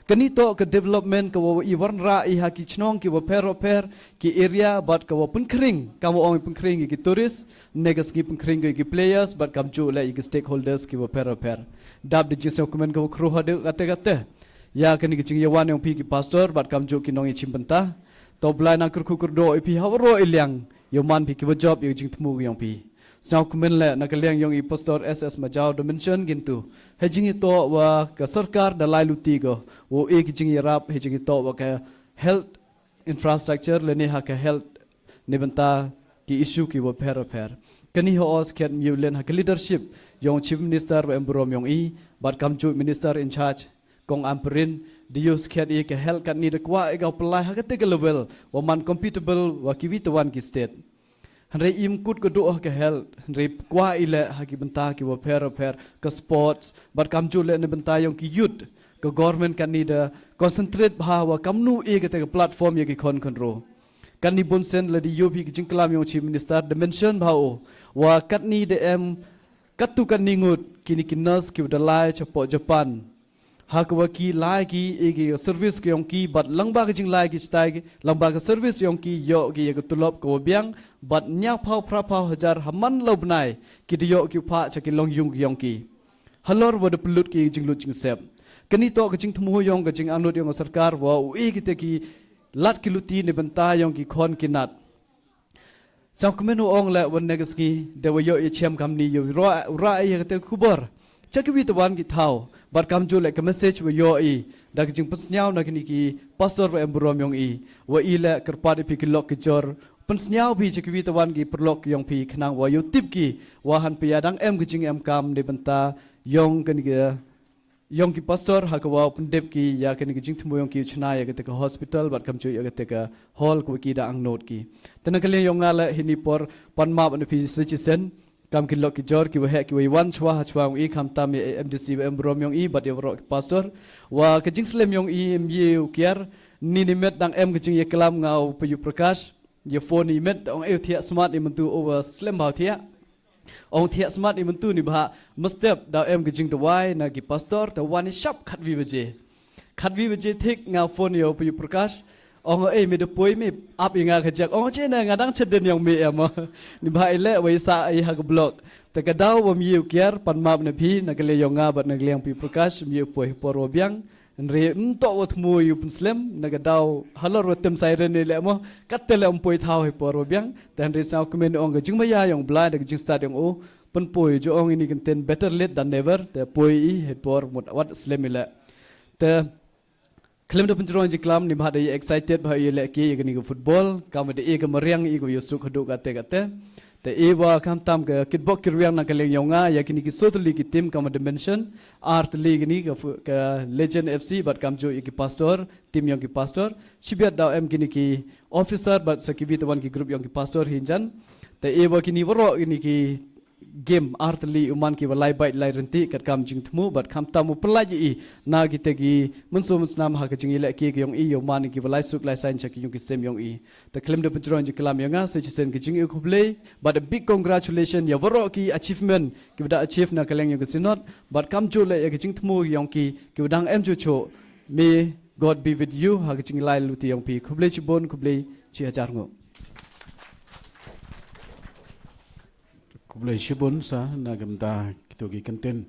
kanito ke development ke wa iwan ra I haki chnong ki wa per ki area but ke wa pengkring kamu ong pengkring ki tourist negas ki pengkring ki players but kam ju le ki stakeholders ki wa per dab de jisau komen ke kru hade kate ya kani ki jing yawan yong pi ki pastor but kam ju ki nong I chimpenta to blai na kur do I pi hawro ilyang yo man pi ki wa job yo jing tmu yong pi sau komen le na kaliang yong I pastor SS majau dimension gintu hejing to wa ka sarkar da lai luti go wo e ki jing yarap hejing to wa ka health infrastructure le ne ha ka health nebanta ki issue ki wa per kani ho os ket mu len ha ka leadership yong chief minister wa embrom yong I bat kam chu minister in charge kong amperin di use ket e ka health kan ni de kwa e ga pelai ha ka te level wa man compatible wa ki witawan ki state Henry im kut ke doa ke health Henry kwa ile haki benta ki wa per ke sports bar kam ju le ne benta yong ki youth ke government kan ni da concentrate bha wa kamnu e ke te platform ye ki control kan ni bonsen le di yobi ki jingklam yong chief minister dimension bha o wa kat ni de em katu kan ni ngut kini kinas ki da lai chapo Japan hak wa ki lai ki e ki service ki yong ki bat langba ki jing lai ki stai lamba ka service yong ki yo ki ye tulop ko biang bat nyak phau hajar haman lobnai ki yo ki pha cha ki long yung yong ki halor wa de pelut ki jing lut jing sep kani to ki jing thmu yong ka jing anut yong sarkar wa u ki te ki lat ki luti ne banta yong ki khon ki nat sau kemenu ong la wan negas ki de wa yo e chem kam ni yo ra ye te khubor Chaki tawan ki thau bar kam ju le ka message wa yo I da ki jing pasnyau na kini ki pastor wa embrom yong I wa I le kerpat pi ki lok ki jor pasnyau bi chaki tawan ki perlok yong pi khnang wa yo tip ki wa han pi adang em ki jing em kam de banta yong kini ki yong ki pastor ha ka wa pendep ki ya kini ki jing thmu yong ki chna ya ka hospital bar kam ju ya ka hall ko ki da ang note ki tanakale yong ngala hini por panma ban pi sen kam ki lok ki jor ki wa ki wa wan chwa I kam tam MDC wa embrom yong I bat ya ro pastor wa ke jing slem yong I mye kiar ni met dang em ke jing ye klam ngau pu prakash ye phone ni met ong e thia smart I mentu over slem ba thia ong thia smart I mentu ni ba mustep da em ke jing dawai na ki pastor ta wan shop khat vi baje thik ngau phone yo pu prakash ong me de poi me up inga khajak ong che na ngadang cheden yang me em ni ba ile wai sa ai ha blog ta ka daw bam yu kiar pan map na phi na kale yonga bat na gleng pi prakash mi poi por biang re to wat mu yu muslim na ka daw halor watem siren ni le mo katel am poi thau hi por biang tan re sa komen ong ga jing maya yong bla de jing start yong o pan poi jo ong ini kan ten better late than never te poi I he por mut wat islam ile te Klaim da penjuru jiklam ni bahada ye excited bahwa ye leki ye gani football kam de e ga mariang I go yusuk hadu kate te e wa kam tam ke kitbok kirwiang na kaleng yonga ya kini ki sotli ki team kam dimension art league ni ka legend FC but kam jo ki pastor team yong ki pastor sibiat da em kini ki officer but sakibi tawan ki group yong ki pastor hinjan te e wa kini woro kini ki game artli uman ki walai bait lai renti kat kam jing thmu but kam tamu pelaji I na gite gi munsum snam ha ka jing ile ki yong I yo man ki walai suk lai sain chak yong ki sem yong I the claim de putron ji kalam yonga se chisen ki jing I kuble but a big congratulations ya woro ki achievement ki da achieve na kaleng yong ki sinot but kam ju le ki jing thmu yong ki dang em ju cho may God be with you ha ka jing lai lu ti yong pi kuble chi bon kuble chi ajar ngo Kublai shibun sa na gamta kito ki content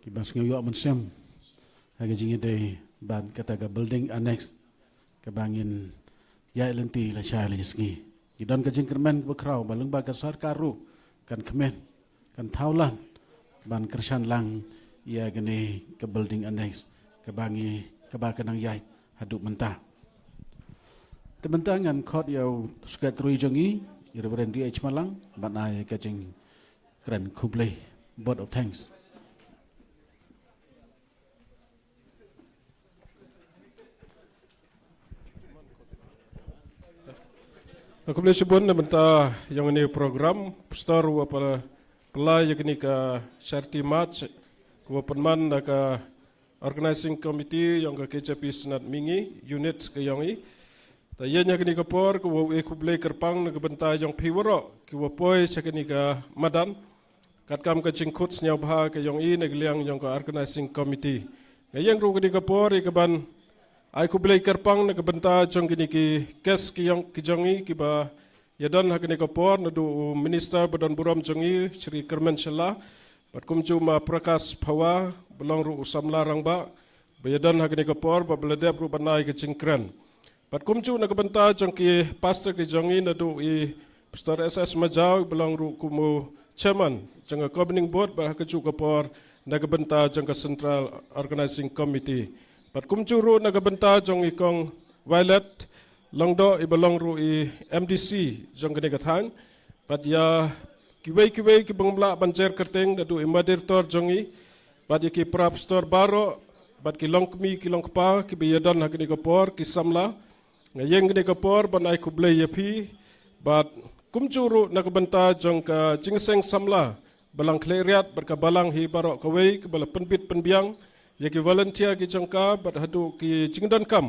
ki bas ngayo mansem hagi jingi day ban kata ka building annex ka bangin ya lenti la sha la jesgi gidan ka jing kermen bekrau balung ba ka sar karu kan kemen kan thaulan ban kersan lang ya gene ke building annex ke bangi ke ba kanang yai haduk mentah tementangan khot yau sekretari jongi Reverend D.H. Malang ban ai ka jing kran kublai board of thanks Aku boleh sebut benda yang ini program pastor apa pelai yang ini ke charity match ke penman ke organizing committee yang ke KCP senat mingi unit ke yang ini. Tapi yang ini ke por ke aku boleh kerpang ke benda yang piwaro ke poi cak ini ke madan kat kam ke cingkut senyap bah ke yang ini negeliang yang ke organizing committee. Yang ru ini ke por ke ban Aku boleh kerpang nak benta jong kini ki kes ki yang ki jongi ki ba yadan hak ni kapor nadu minister badan buram jongi Sri Kermen Shella bat kumju ma Prakas Phawa belong ru usamla rangba bayadan hak ni kapor ba beladep ru banai ki cingkran bat kumju nak benta jong ki pastor ki jongi nadu I pastor SS Majau belong ru kumu chairman jong governing board ba hak ju kapor nak benta jong ka central organizing committee Pat kumcuru nagabenta jong ikong Violet longdo ibalong ru I MDC jong kene kathan pat ya kiwei ki bangla banjer kerteng dadu imadir tor jongi pat ki prap store baro pat ki longkmi ki longpa ki biyadan hakini kapor ki samla ngayeng kene kapor banai kublei yapi pat kumcuru nagabenta jong ka jingseng samla balang kleriat berkabalang hi baro kawei ki bala penbit penbiang ya ki volunteer ki jongka bat hadu ki jingdan kam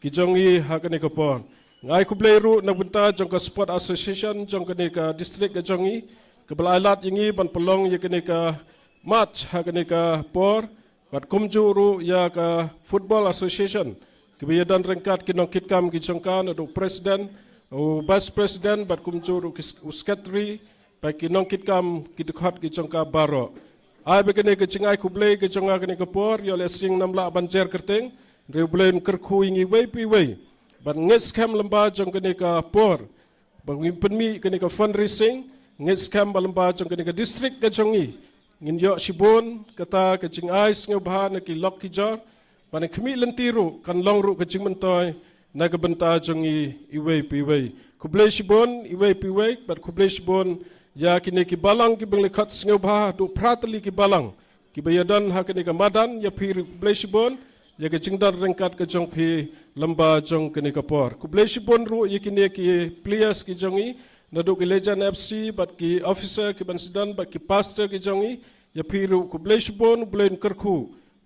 ki jongi hakani kapon ngai ku bleiru nak benta jongka sport association jongka ni ka district ka jongi ke belailat ingi ban pelong ya kini ka match hakani ka por bat kumjuru ya ka football association ke biadan rengkat ki nong kitkam ki jongka nadu president o vice president bat kumjuru ki secretary pa ki nong kitkam ki dikhat ki jongka baro Ai begini ke cingai kublai ke jonga kene ke por yo lesing namla banjer kerteng reblen kerku ingi wei pi wei ban nges kam lamba jong kene ke por bang penmi kene ke fundraising nges kam lamba jong kene ke district ke jongi ngin yo sibon kata ke cingai snge bahan ki lok ki jor ban kemi lentiru kan long ru ke cing mentoy na ke benta jongi i wei pi wei kublai sibon i wei pi wei bat kublai sibon ya kini ki balang ki beng lekat snge bah du pratali ki balang ki bayadan ha kini ka madan ya phi blesibon ya ke cingdar rengkat ke jong phi lamba jong kini ka por ku blesibon ru ya kini ki players ki jongi nadu ki legend FC bat ki officer ki bansidan bat ki pastor ki jongi ya phi ru ku blesibon blen kerku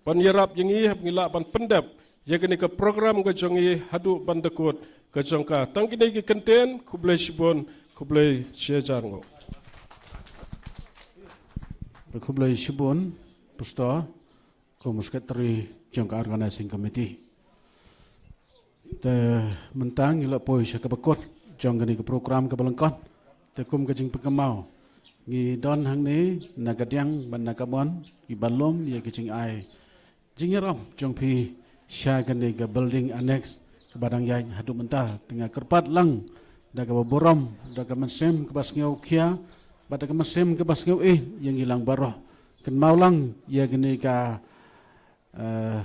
pan yarap yengi hab ngila ban pendap ya kini ka program ke jongi hadu bandakut ke jongka tang kini ki kenten ku blesibon ku ble siejarngo Berkublai Shibun, Pastor, Sekretari Jangka Organizing Committee. Te mentang ila poi sya kabakot jang gani ke program ke balengkot te kum ke jing pengemau ngi don hang ni nagadyang ban nakabon i balom ye ke jing ai jing ram jong pi sya gani ke building annex ke badang yai hadu mentah tengah kerpat lang da ke borom da ke mensem ke bas ngau kia pada kemasem ke basngau yang hilang baroh ken maulang ya gini ka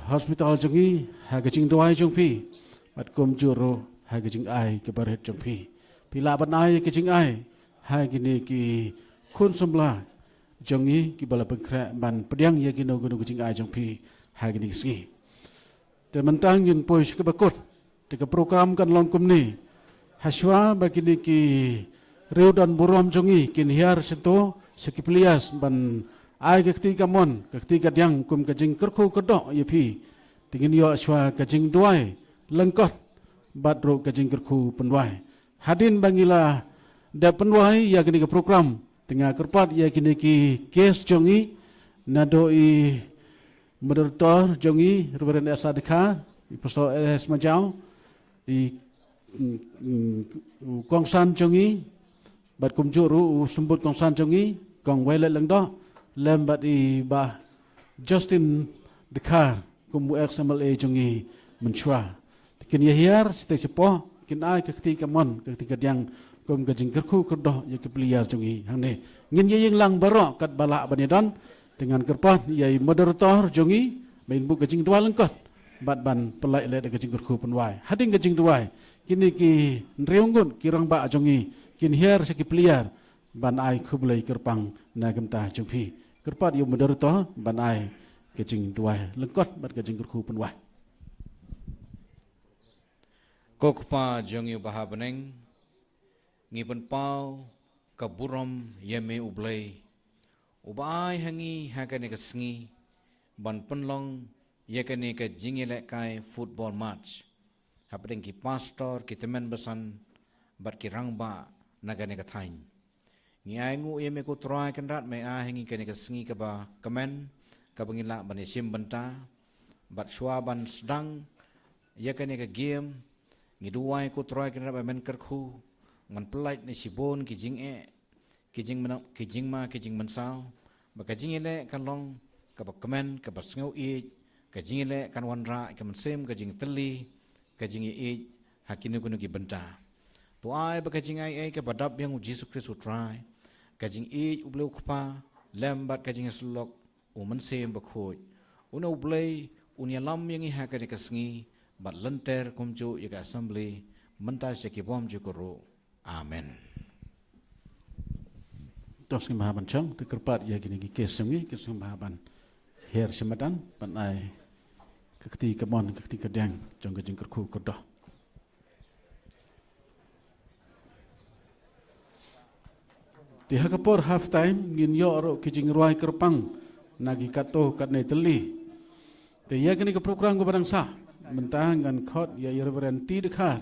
hospital jongi ha ke jing doai jong pi bat kom juro ha ke jing ai ke baret jong pi pila ban ai ke jing ai ha gini ki khun somla jongi ki bala pengkra ban pediang ya gino gino ke jing ai jong pi ha gini si te mentang yun poi ke bakot te ke program kan long kum ni haswa bagini ki Reudan buram jongi kin hiar sento sekiplias ban ai ke ketika mon ke ketika diang kum ke jing kerku kedok ye pi tingin yo swa ke jing duai lengkot badro ke jing kerku penduai hadin bangila da penduai ya kini ke program tengah kerpat ya kini ki kes jongi nado I moderator jongi Reverend Asadika Pastor S Majau I kongsan jongi bat kumjuru sembut kongsan jongi kong wele lengdo lembat I bah Justin Dekar kumu XMLA jongi menchua kin ye hiar stay sepo kin ai ketika mon ketika yang kom kajing kerku kerdoh ya ke player jongi hane ngin ye yang lang barok kat balak banedon dengan kerpon ye moderator jongi main bu kajing dua lengkot bat ban pelai le kajing kerku penwai hading kajing duai kini ki reunggun kirang ba jongi kin hier seki player ban ai khublai kerpang na gemta jongpi kerpat yo moderator ban ai kajing duai lengkot bat kajing kerku penwai Kokpa jongi ubaha beneng ngipen pau kaburom yeme ublay ubai hangi hakane kesengi ban penlong yakane ke jingile kai football match hapdeng ki pastor ki temen besan bat ki rangba nagane ke thain ngi aingu yeme ko trai kanrat me a hangi kane kesengi ke ba kemen ka bangila ban sim banta bat shwa ban sedang yakane ke game ngiduai ko trai kanrat ba men kerku man pelait ni sibon kijing mensau ba kijing ele kan long ka ba kemen ka ba sngau i kijing ele kan wanra ka mensem kijing teli kijing i hakinu kunu ki benta to ai ba kijing ai ka badap yang Jesus Kristus try kijing i ubleu khpa lembat kijing slok u mensem ba khoj una ublei unya lam yang i hakani ka sngi bat lenter kumju i ka assembly menta seki bom jukuru Amen. Tos ke mahaban chang te kerpat ya gini ki kesengi keseng mahaban her sematan ban ai kekti kemon kekti kedang jong ke jengkerku kedah. Tiha kapor half time ngin yo ro ki jing ruai kerpang nagi kato kat nei teli. Te ya gini ke program ko barang sah mentah ngan khot ya reverend ti dekhar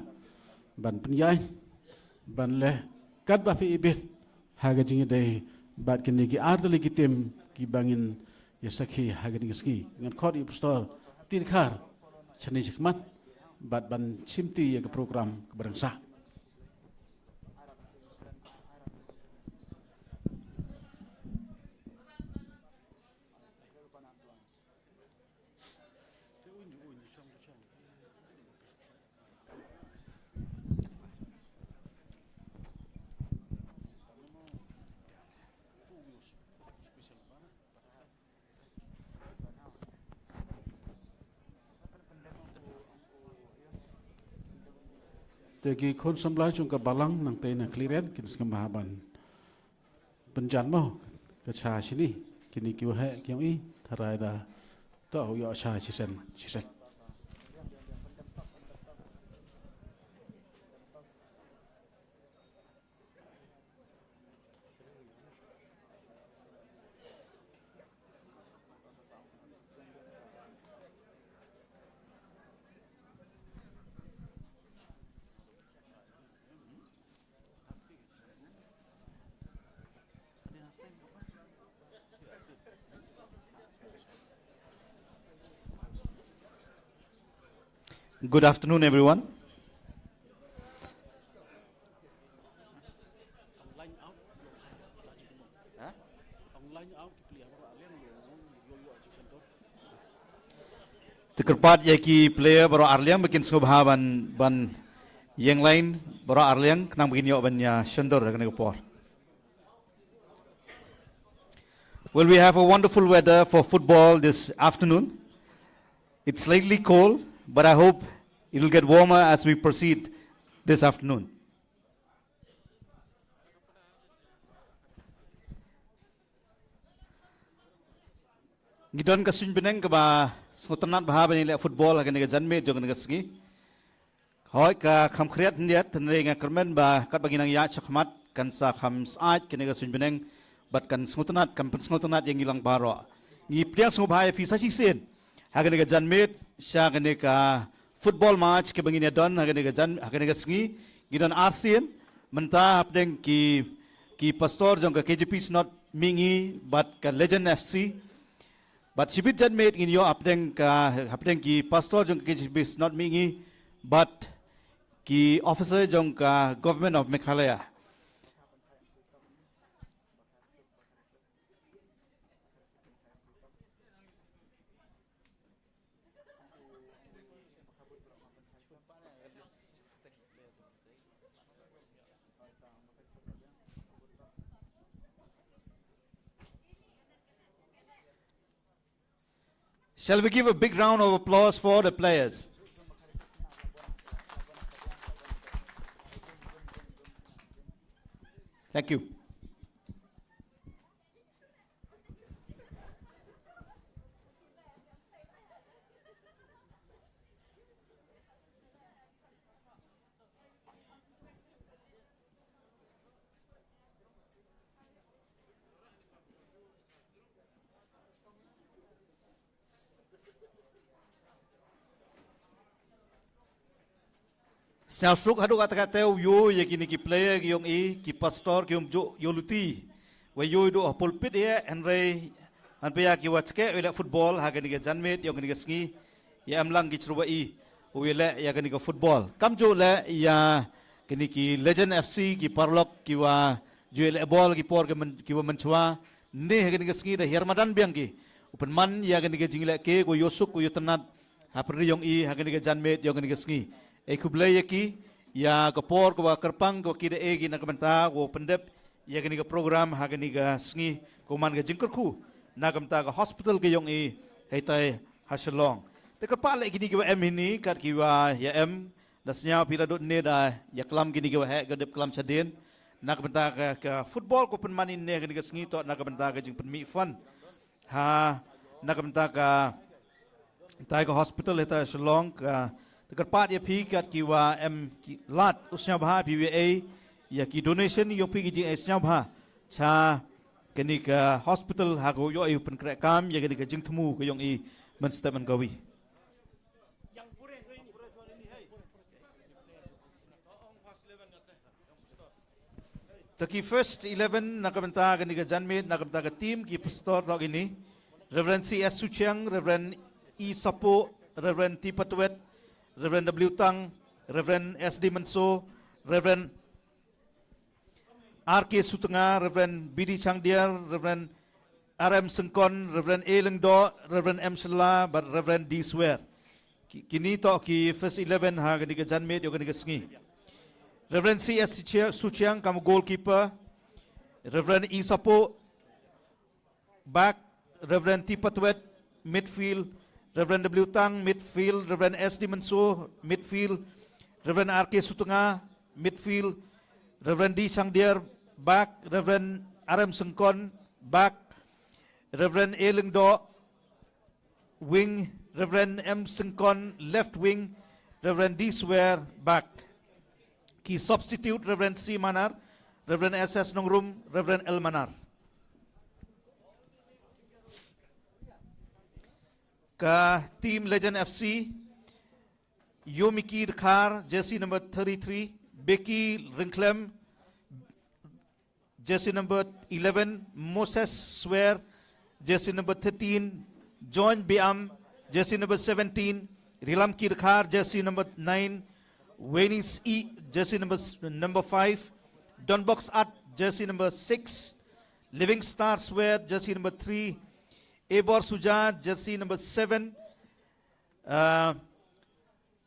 ban penyai ban leh kat ba pi ibit haga jingi dei bat kini ki ardali ki tem ki bangin ya sakhi haga ni ski ngan khot i pastor ti dekhar chani chikmat bat ban chimti ya ke program ke barang sah. Tegi kon semblai chung ka balang nang te na clearan kin skam haban penjan mo ka cha sini kini kiu he kiu i tharai da to yo cha chisen. Good afternoon, everyone. Terkepat yaki player baru Arliang bikin subha ban yang lain baru Arliang kenang bikin yok bannya Shandor dengan kepor. Well, we have a wonderful weather for football this afternoon. It's slightly cold, but I hope it will get warmer as we proceed this afternoon. Gidon kasun beneng ke ba sotanat bahaba ni le football akan dengan janme jong dengan sengi. Hoi ka kham khriat ndiat tenre nga kermen ba kat bagi nang ya chakmat kan sa kham saat kene kasun beneng bat kan sotanat kan sotanat yang hilang baro. Ni priang so bahaya pisa si sen. Akan dengan janme sya akan ka football match ke bagi ni don akan dengan sengi gidon ASEAN mentah apdeng ki pastor jong ka KJP is not mingi but ka Legend FC. But sibit jan made in your apdeng ki pastor jong KJP is not mingi but ki officer jong ka government of Meghalaya. Shall we give a big round of applause for the players? Thank you. Sao suk hadu kata teu yo ye kini ki player ki yong i ki pastor ki yong jo yo luti we yo do pulpit ye Henry an pe ya ki watske we football ha kini ke janmet yong kini ke sngi ya amlang ki chruba i we le ya kini ke football kam jo le ya kini ki Legend FC ki parlok ki wa jo le ball ki por ki wa menchwa ne kini ke sngi da hermadan biang ki upen man ya kini ke jingle ke ko yosuk ko yotanat ha pri yong i ha kini ke janmet yong kini ke sngi Ekublaya ki ya kapor ko kerpang ko kida egi na kamanta ko pendep ya gani ka program ha gani ka sngi ko man ka jingker khu na kamta ka hospital ke yong e heitai haselong te ka pale gini ka em ini kat ki wa ya em dasnya pira dot ne da ya klam gini ka he ka dep klam sadin na kamta ka football ko pen man in ne gani ka sngi to na kamta ka jing pen mi fun ha na kamta ka tai ka hospital heitai haselong ka Terpat ya pi kat kiwa em lat usnya bah PWA ya ki donation yo pi ki esnya bah cha kini ka hospital ha go yo ai pen krek kam ya kini ka jing themu ko yong i men statement gawi Taki first 11 nakamenta kini ka janmet nakamenta ka team ki pastor tok ini Reverend CS Suchiang Reverend E Sapo Reverend T Patwet Reverend W. Tang, Reverend S.D. Manso, Reverend R.K. Sutenga, Reverend B.D. Changdiar, Reverend R.M. Sengkon, Reverend A. Lengdo, Reverend M. Shalla, but Reverend D. Swear. Kini to ki first 11 ha gani ka janmet yo gani ka sngi. Reverend C.S. Suchiang kamu goalkeeper, Reverend E. Sapo back, Reverend T. Patwet midfield, Reverend W. Tang, midfield. Reverend S.D. Manso, midfield. Reverend R.K. Sutenga, midfield. Reverend D. Sangdiar, back. Reverend R.M. Sengkon, back. Reverend A. Lengdo, wing. Reverend M. Sengkon, left wing. Reverend D. Swear, back. Key substitute, Reverend C. Manar. Reverend S.S. Nongrum, Reverend L. Manar. Ka team Legend FC, Yomiki Khar, jersey number 33, Becky Rinklem, jersey number 11, Moses Swear, jersey number 13, John Biam, jersey number 17, Rilam Kirkhar, jersey number 9, Wenis E, jersey number 5, Donbox At, jersey number 6, Living Star Swear, jersey number 3, Ebor Suja, jersey number 7.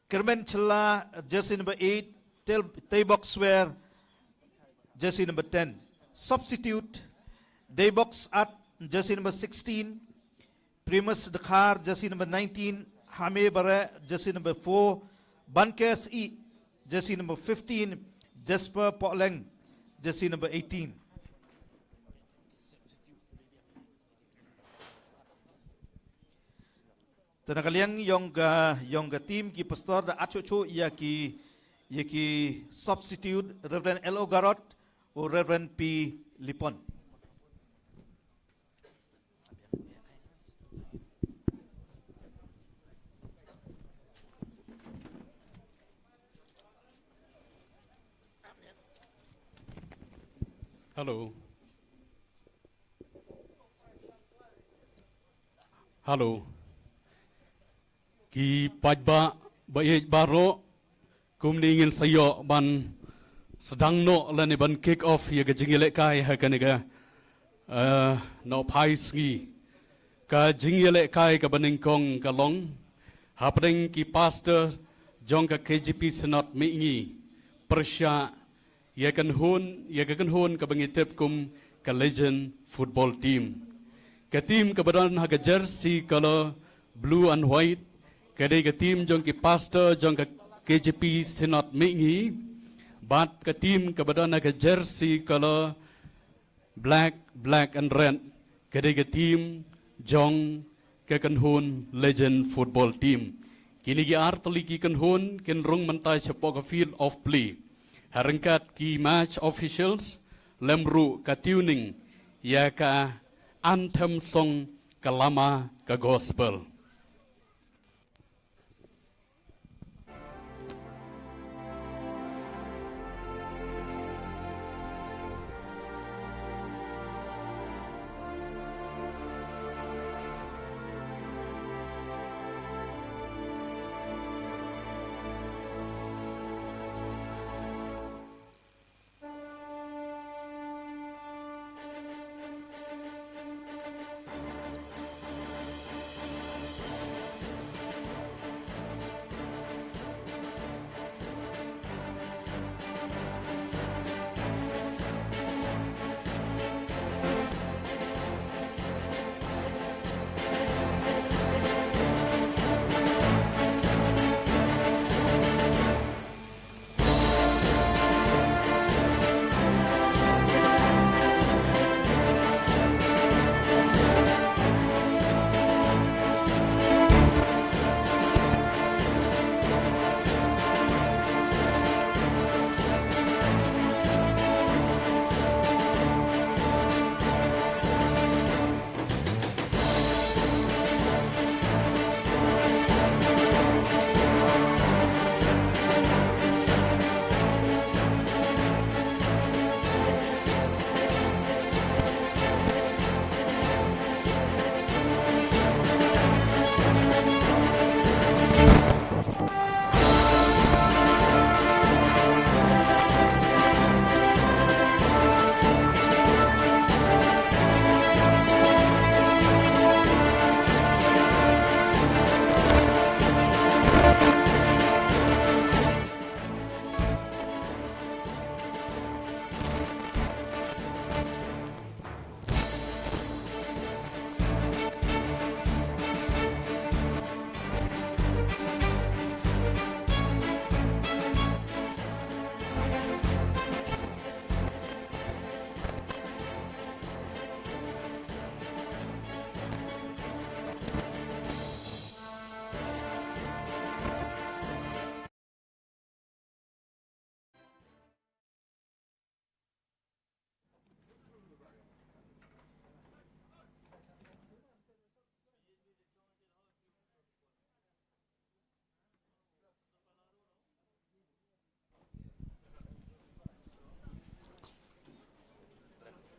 Kermen Challa, jersey number 8. Taybox Swear, jersey number 10. Substitute, Daybox At, jersey number 16. Primus Dakhar, jersey number 19. Hame Bare, jersey number 4. Bankers E, jersey number 15. Jasper Potlang, jersey number 18. Tenakaliang yung ka team ki pastor da acho ya ki substitute Reverend L.O. Garot o Reverend P. Lipon. Hello. Hello. Ki pajba bayej baro kumningin sayo ban sedang no lani ban kick off ya gajingile kai ha kaniga no pai sngi ka jingile kai ka baningkong ka long hapding ki pastor jong ka KGP senot mingi persya ia kan hun ka bangitep kum ka legend football team. Ka team ka badan ha ka jersey color blue and white. Ka dei ka team jong ki pastor jong ka KJP Senat Mingi. Bat ka team ka badan ha ka jersey color black and red. Ka dei ka team jong ka kan hun legend football team. Kini ki artali ki kan hun ken rong mantai sepo ka field of play. Harangkat ki match officials lemru ka tuning ya ka anthem song kalama ka gospel.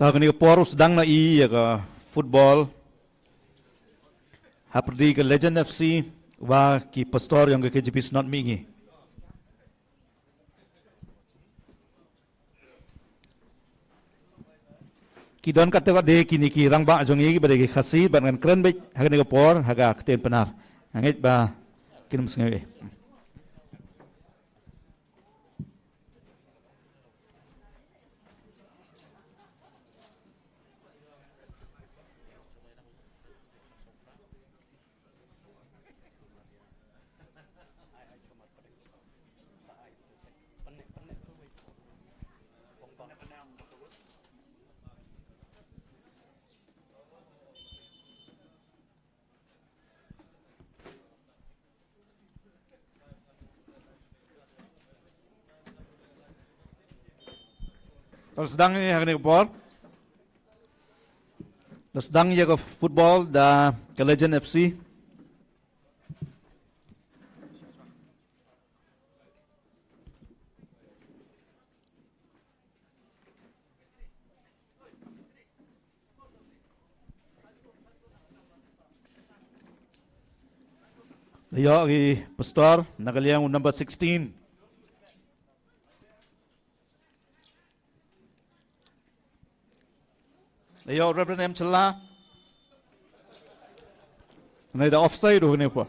Tahun ini poros sedang na ya ke football. Haperdi ke Legend FC wa ki pastor yang ke KJP Senat Mingi. Kidon kata wade kini ki rangba jongi ki bade khasi ban keren baik haga ke por haga keten penar. Angit ba kinum sengawe. Kalau sedang ni haga ke por. Sedang ya ke football da ke Legend FC. Ayo ki pastor nakaliang number 16. Ayo Reverend M Challa. Này đã offside rồi này po.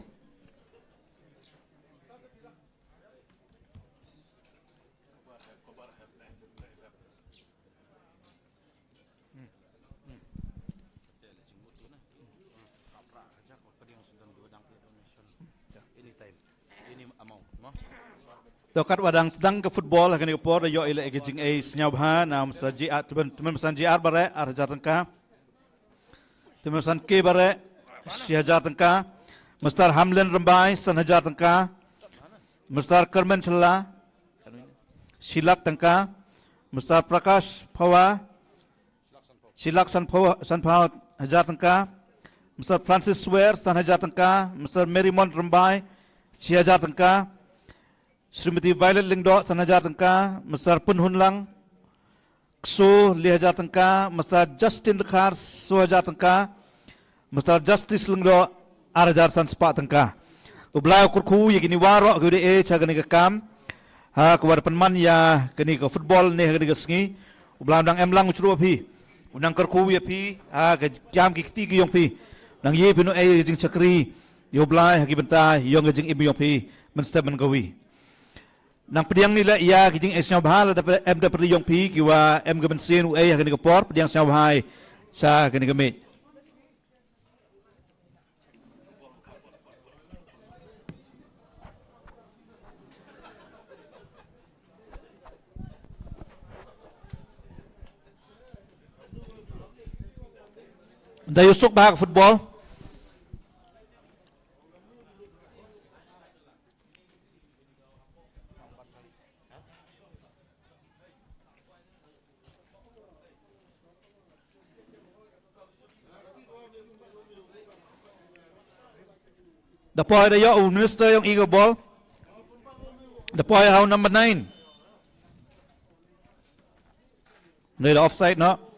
tokat wadang sedang ke football akan dikepor yo ile ke jing a senyau bha nam saji teman pesan JR bare 8,000 tengka teman pesan K bare 6,000 tengka Mr. Hamlin Rambai 1,000 tengka Mr. Kerman Challa Silak tengka Mr. Prakash Phawa Silak Sanphaw 1,000 tengka Mr. Francis Swear 1,000 tengka Mr. Merrimont Rambai 6,000 tengka Srimati Violet Lingdo 1,000 tengka Mr. Pun Hun Lang Ksu 5,000 tengka Mr. Justin Dekhar 1,000 tengka Mr. Justice Lingdo 8,000 sepak tengka ublau kurku yakini waro ke de chagani ke kam ha ke war penman ya kini ke football ne ke sengi ublau dang emlang uchru phi unang kurku ya phi ha ke jam ki ti ki yong phi nang ye pinu ai jing chakri yo blai ha ki benta yong jing ibi yong phi men step men gawi nang pediang ni la ia ki jing esnya bhal da em da pri yong phi ki wa em ga ben sen u ai ha ke por pediang snya bhai sa ke ni ke me Dayusuk bahag football. Dapoy dayo minister yung eagle ball. Dapoy how number 9. Need offside no.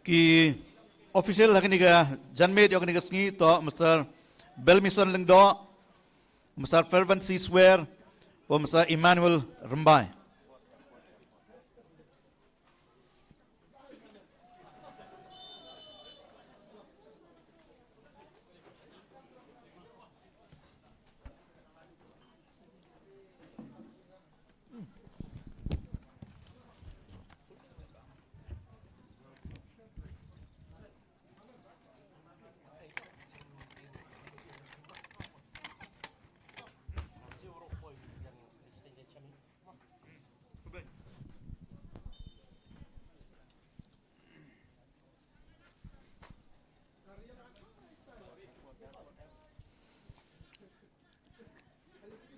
Ki official lagi ni ga janmed yo ni ga sngi to Mr. Belmison Lingdo Mr. Fervency Swear o Mr. Emmanuel Rambai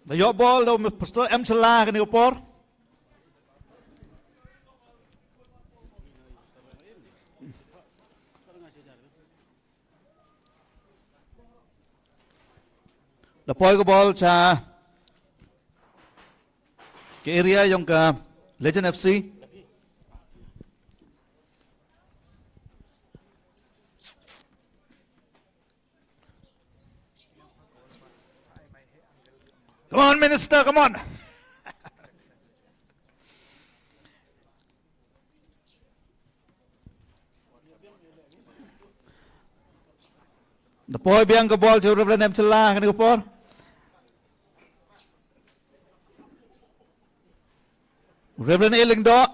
Dayo ball daw Pastor M Challa kani upor. Dapoy ko ball sa ke area yung ka Legend FC. Come on, Minister, come on. The boy biang ke ball to Reverend M. Challa, kan upor. Reverend Eling Do.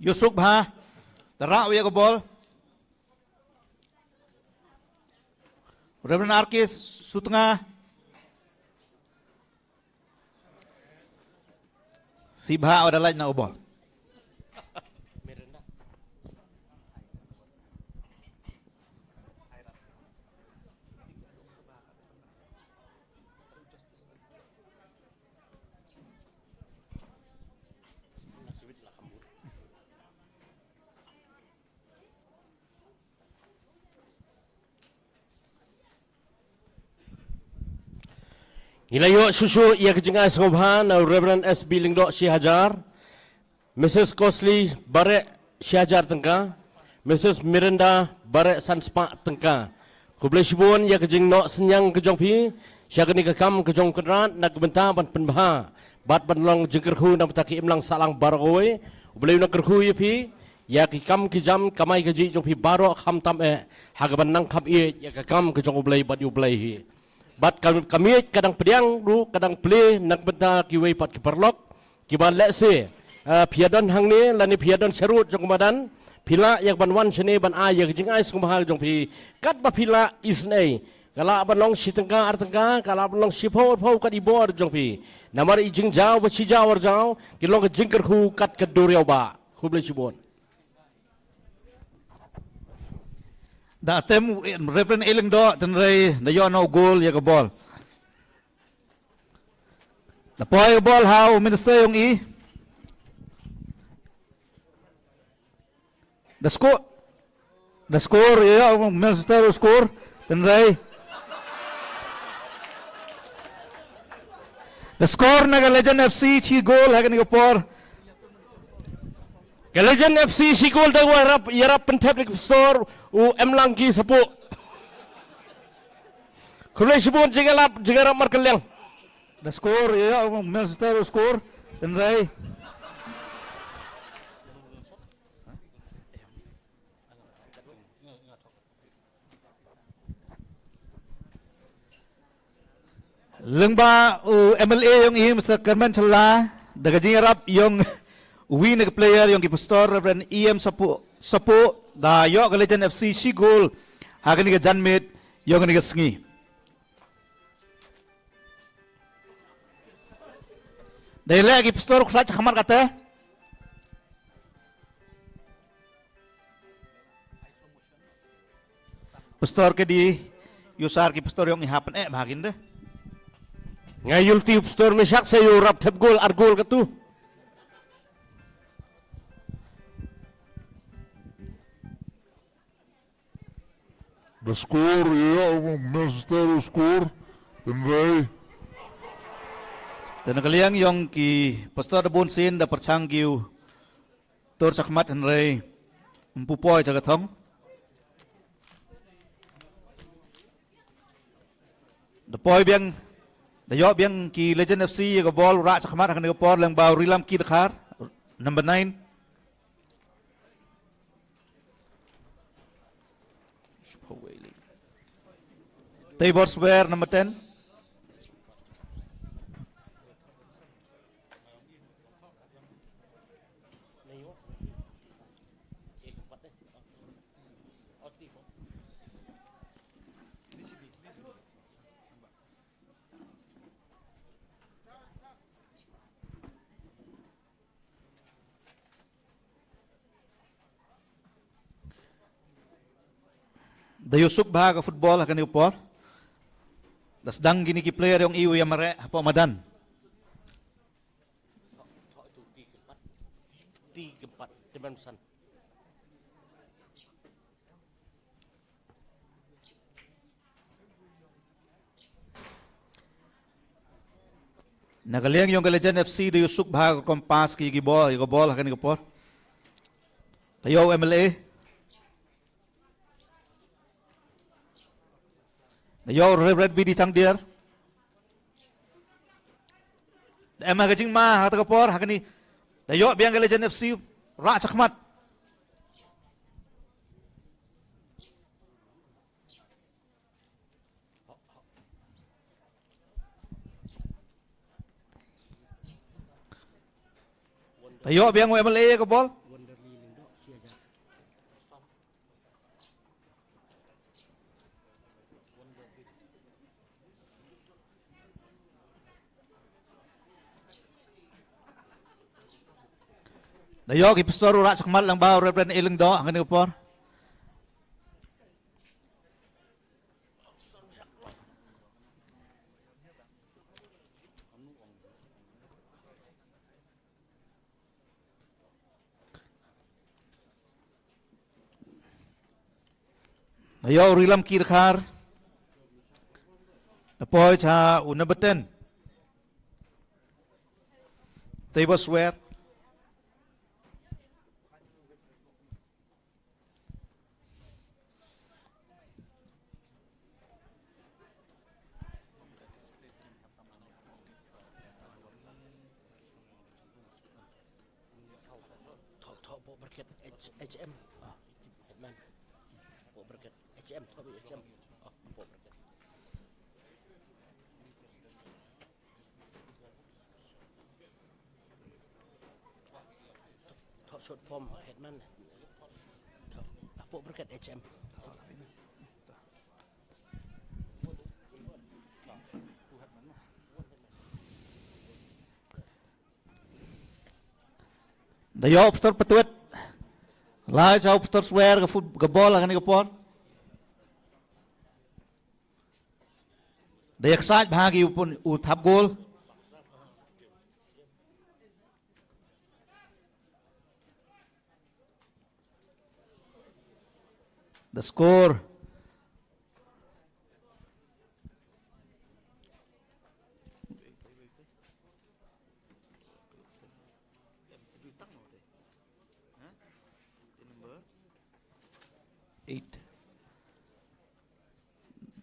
Yusuf Bha. Darak wiya ke ball. Reverend Arkis Sutengah Sibha ada lain nak ubah. Ilayo susu ia kejengai sengobhan na Reverend SB Lingdo Syihajar, Mrs. Cosly Barek Syihajar tengka, Mrs. Miranda Barek Sanspak tengka. Kublai Shibun ia kejeng nok senyang kejong pi, syagani ka kam ke jong kenran nak benta ban penbha bat ban long jengker khu nam taki imlang salang baroi boleh nak kerhu ye pi ya ki kam ki jam kamai ka ji jong pi baro kham tam hagaban nang kham ye ya ka kam ke jong boleh bat yu boleh hi bat kami kadang pediang du kadang play nak benta ki wei pat ki perlok ki ban le se piadon hang ni lani piadon serut jong madan pila yak ban wan sene ban a yak jing ai sung bahag jong pi kat ba pila isnei kala ban long si tengka ar tengka kala ban long si pho kat ibor jong pi namar i jing jaw ba si jaw ar jaw ki long jing ker khu kat ka duriau ba khu ble si bon da tem Reverend Eling do ten rei na yo no goal ya ka ball da poi ball how minister yung i the score ya minister score ten rei the score na Legend FC chi goal ha ka ni ka por Legend FC si gol da yarap pentep ni store u emlang ki sapu khulai si bon jigarap markelyang the score ya minister score ten rei lengba MLA yung i Mr. Carmen Chala daga jingarap yung win player yung kipastor Reverend EM Sapo da yo ka Legend FC si goal hagan ni ka janmit yung ni ka sngi dahil lagi pastor krat kamar kata pastor ke di yusar ki pastor yung ihapan bahagin deh ngayul ti store me sak sayo rap tep gol ar gol ka tu the score ya minister score ten rei dan kaliang yung ki pastor bon sin da perchanggiu tor sakmat henrei empupoy sa gathong da poy biang da yo biang ki Legend FC ga ball ra sakmat kan ga por lang baw rilam ki dakhar number 9 Tabor Square number 10 Dayusuk bahaga football akan diupor. Dasdang gini ki player yung iu yang mare apa madan. ti keempat teman san Nagaliang yung Legend FC dayusuk bahaga kompas ki gibol akan diupor. Tayo MLA. Yo Red BD sang dir. Emma kajing ma hata kapor hakani. Yo biang Legend FC ra sakmat. Yo biang MLA kapor. Dayo ki pastor ura sakmal lang ba Reverend Eling do ang kanil por. Dayo rilam kirkhar. Napoy cha unabeten. Tabor Square. bracket HM. Headman. Apa bracket HM? Apa HM? Apa bracket? Talk short form headman. Apa bracket HM? Dayo pastor petuit. Lai jauh pastor swear ke bola kan ke por. Dayak side bahagi upun uthap gol. The score.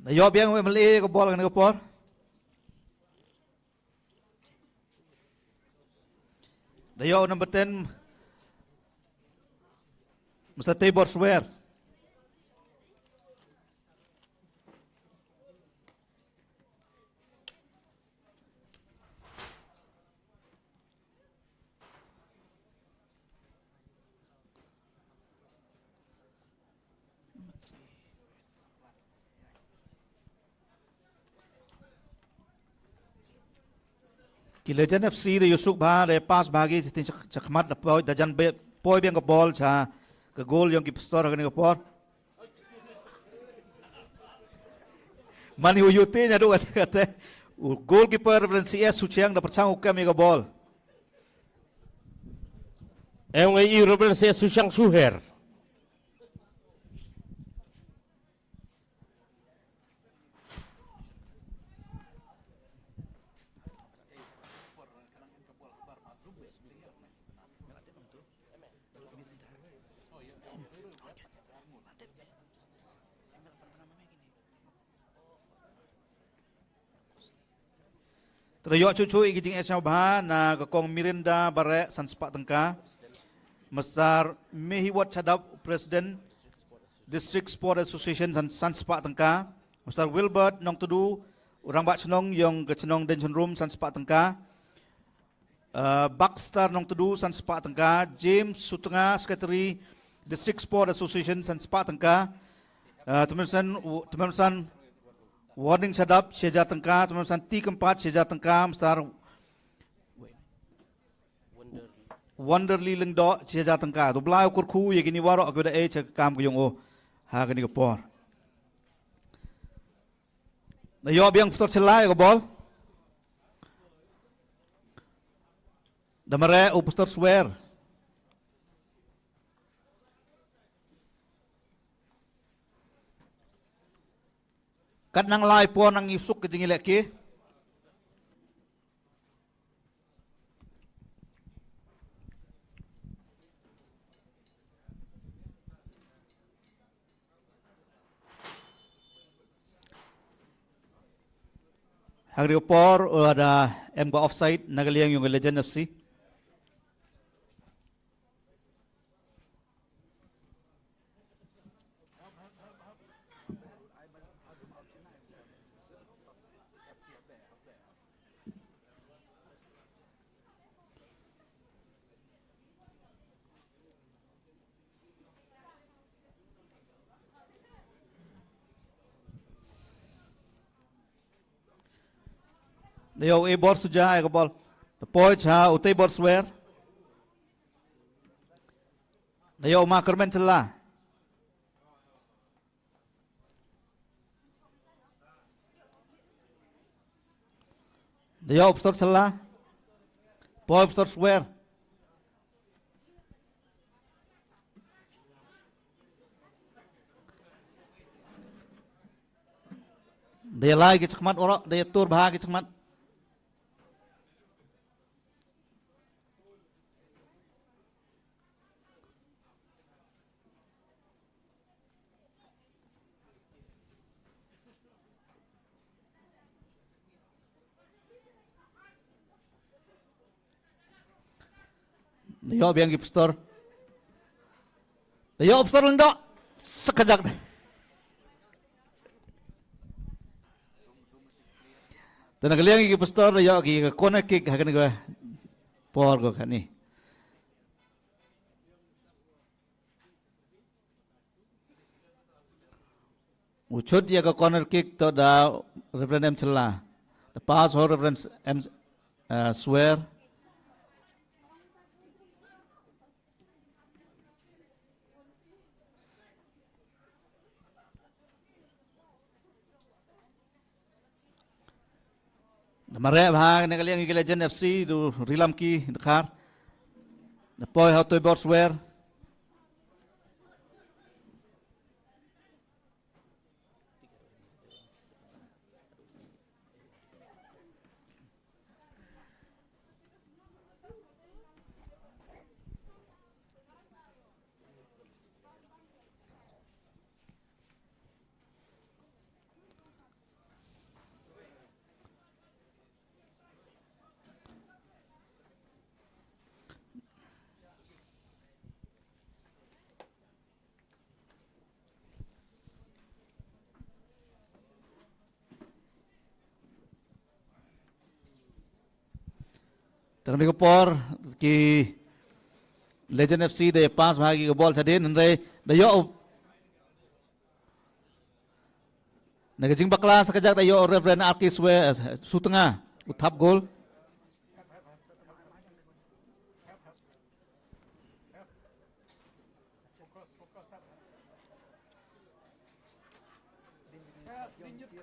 Dayo biang meli ke bola kan ke por. Dayo number 10 Mr. Tabor swear. Ki Legend FC de Yusuk Bha de pas bagi sitin chakmat poi dajan poi biang ke bol cha ke gol yang ki pastor kan ke por. Mani uyuti nya do kata goalkeeper CS Suchiang da perchang ukam ke bol. MAI Ruben saya Susyang Suher. Terayok cucu igijing esau bah na gakong Mirinda bare san sepak tengka. Mesar Mehiwat Chadap Presiden District Sport Association san sepak tengka. Mesar Wilbert nong tudu orang bak cenong yang ke cenong Dungeon Room san sepak tengka. Baxter nong tudu san sepak tengka. James Sutenga Secretary District Sport Association san sepak tengka. Teman-teman Warning Chadap Seja Tengka, teman-teman T keempat Seja Tengka, Mesar Wonderly Lengdo Seja Tengka. Tu belai ukur ku ye gini warok aku dah cek kam ku yung o ha gini ke por. Na yo biang putar selai ke bol. Damare u putar swear. Kat nang lai po nang isuk ke jingilek ke. Hari opor ada M go offside nagaliang yung Legend FC. Dayo bor suja ay bol. Poi cha utay bor swear. Dayo makermen celah. Dayo pastor celah. Poi pastor swear. Daya lagi cekmat orang, daya tur bahagi cekmat. Yo biang pastor. Dayo pastor lang do sekejap. Tanah kaliang iki pastor dayo ki kona kick hakan ko por ko kani. Uchut ya ke corner kick to da Reverend M Chella. The pass ho Reverend M Swear. Mare bhag ne kaliang iki Legend FC du Rilam ki dekhar. The boy how to board Swear. Tengah ni por ki Legend FC de pass bagi ke ball sadin nre dayo nagajing bakla sekejap dayo Reverend Arkis we su tengah uthap gol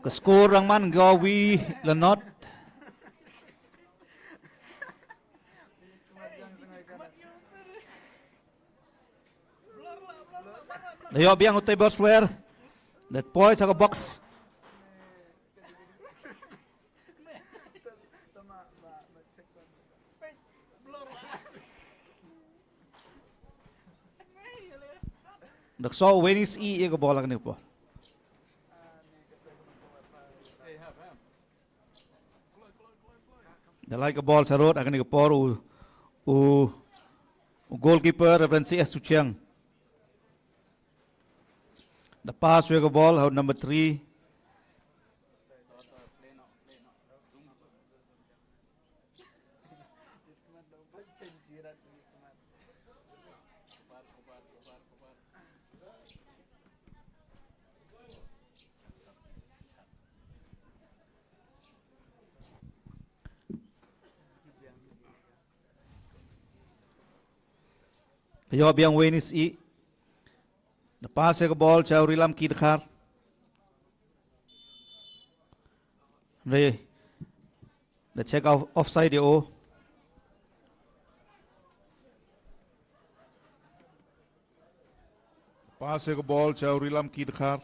ke skor rangman gawi lenot Dayo biang utai Borswear. That point sa box. Dakso Wenis E ko bola kani po. Dalai ke ball sa road akan ko por u goalkeeper Reverend CS Suchiang. The pass with the ball, out number 3. Yo biang Wenis E. The pass ke ball jauh Rilam ki dekhar. Re. The check offside yo. Pass ke ball jauh Rilam ki dekhar.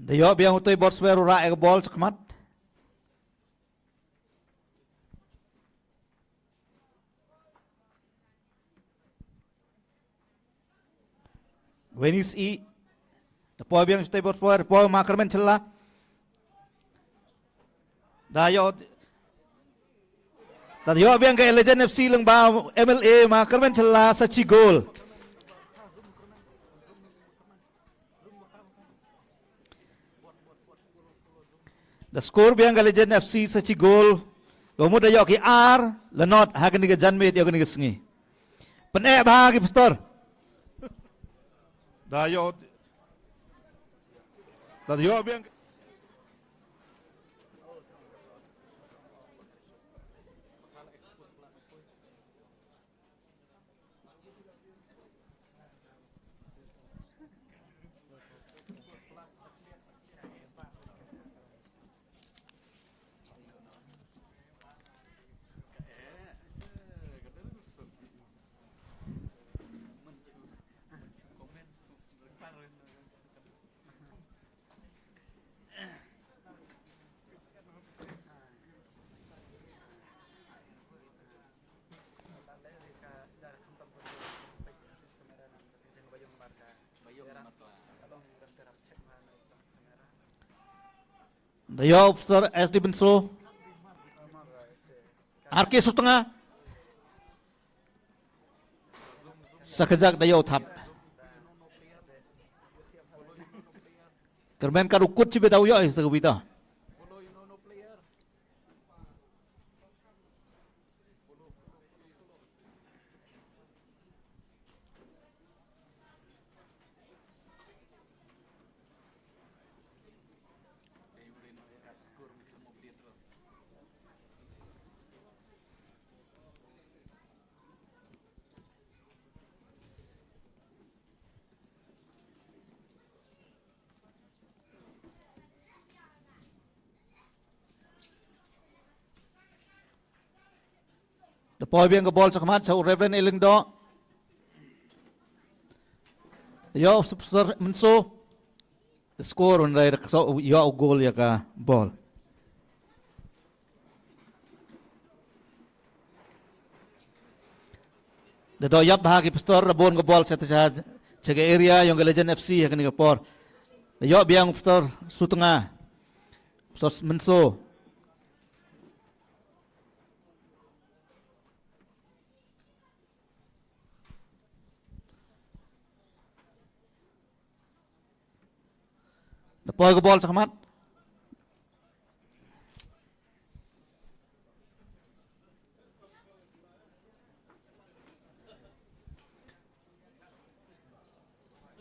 Dayo biang utoi Borswear ura ke ball sekmat. Wenis E. The boy biang utoi Borswear, boy makarmen Chella. Dayo biang ke Legend FC leng ba MLA makarmen Chella sachi gol. The score biang Legend FC sachi gol. Gomu dayo ki R lenot hakan diga janme dia kan diga sengi. Pen bagi pastor. Dayo biang Dayo Pastor SD Benso. RK Sutengah. Sekejap dayo thap. Kermen karukut cibe daw yo sa gubita. Poi biang ke bol sakamat sa Reverend Eling do. Yo Pastor Menso. Skor on rai so yo gol ya ka bol. Do yap bahagi Pastor rabon ke bol sa jaga area yang ke Legend FC ya kan ke por. Yo biang Pastor Sutengah. Pastor Menso. Poi ke bol sakamat.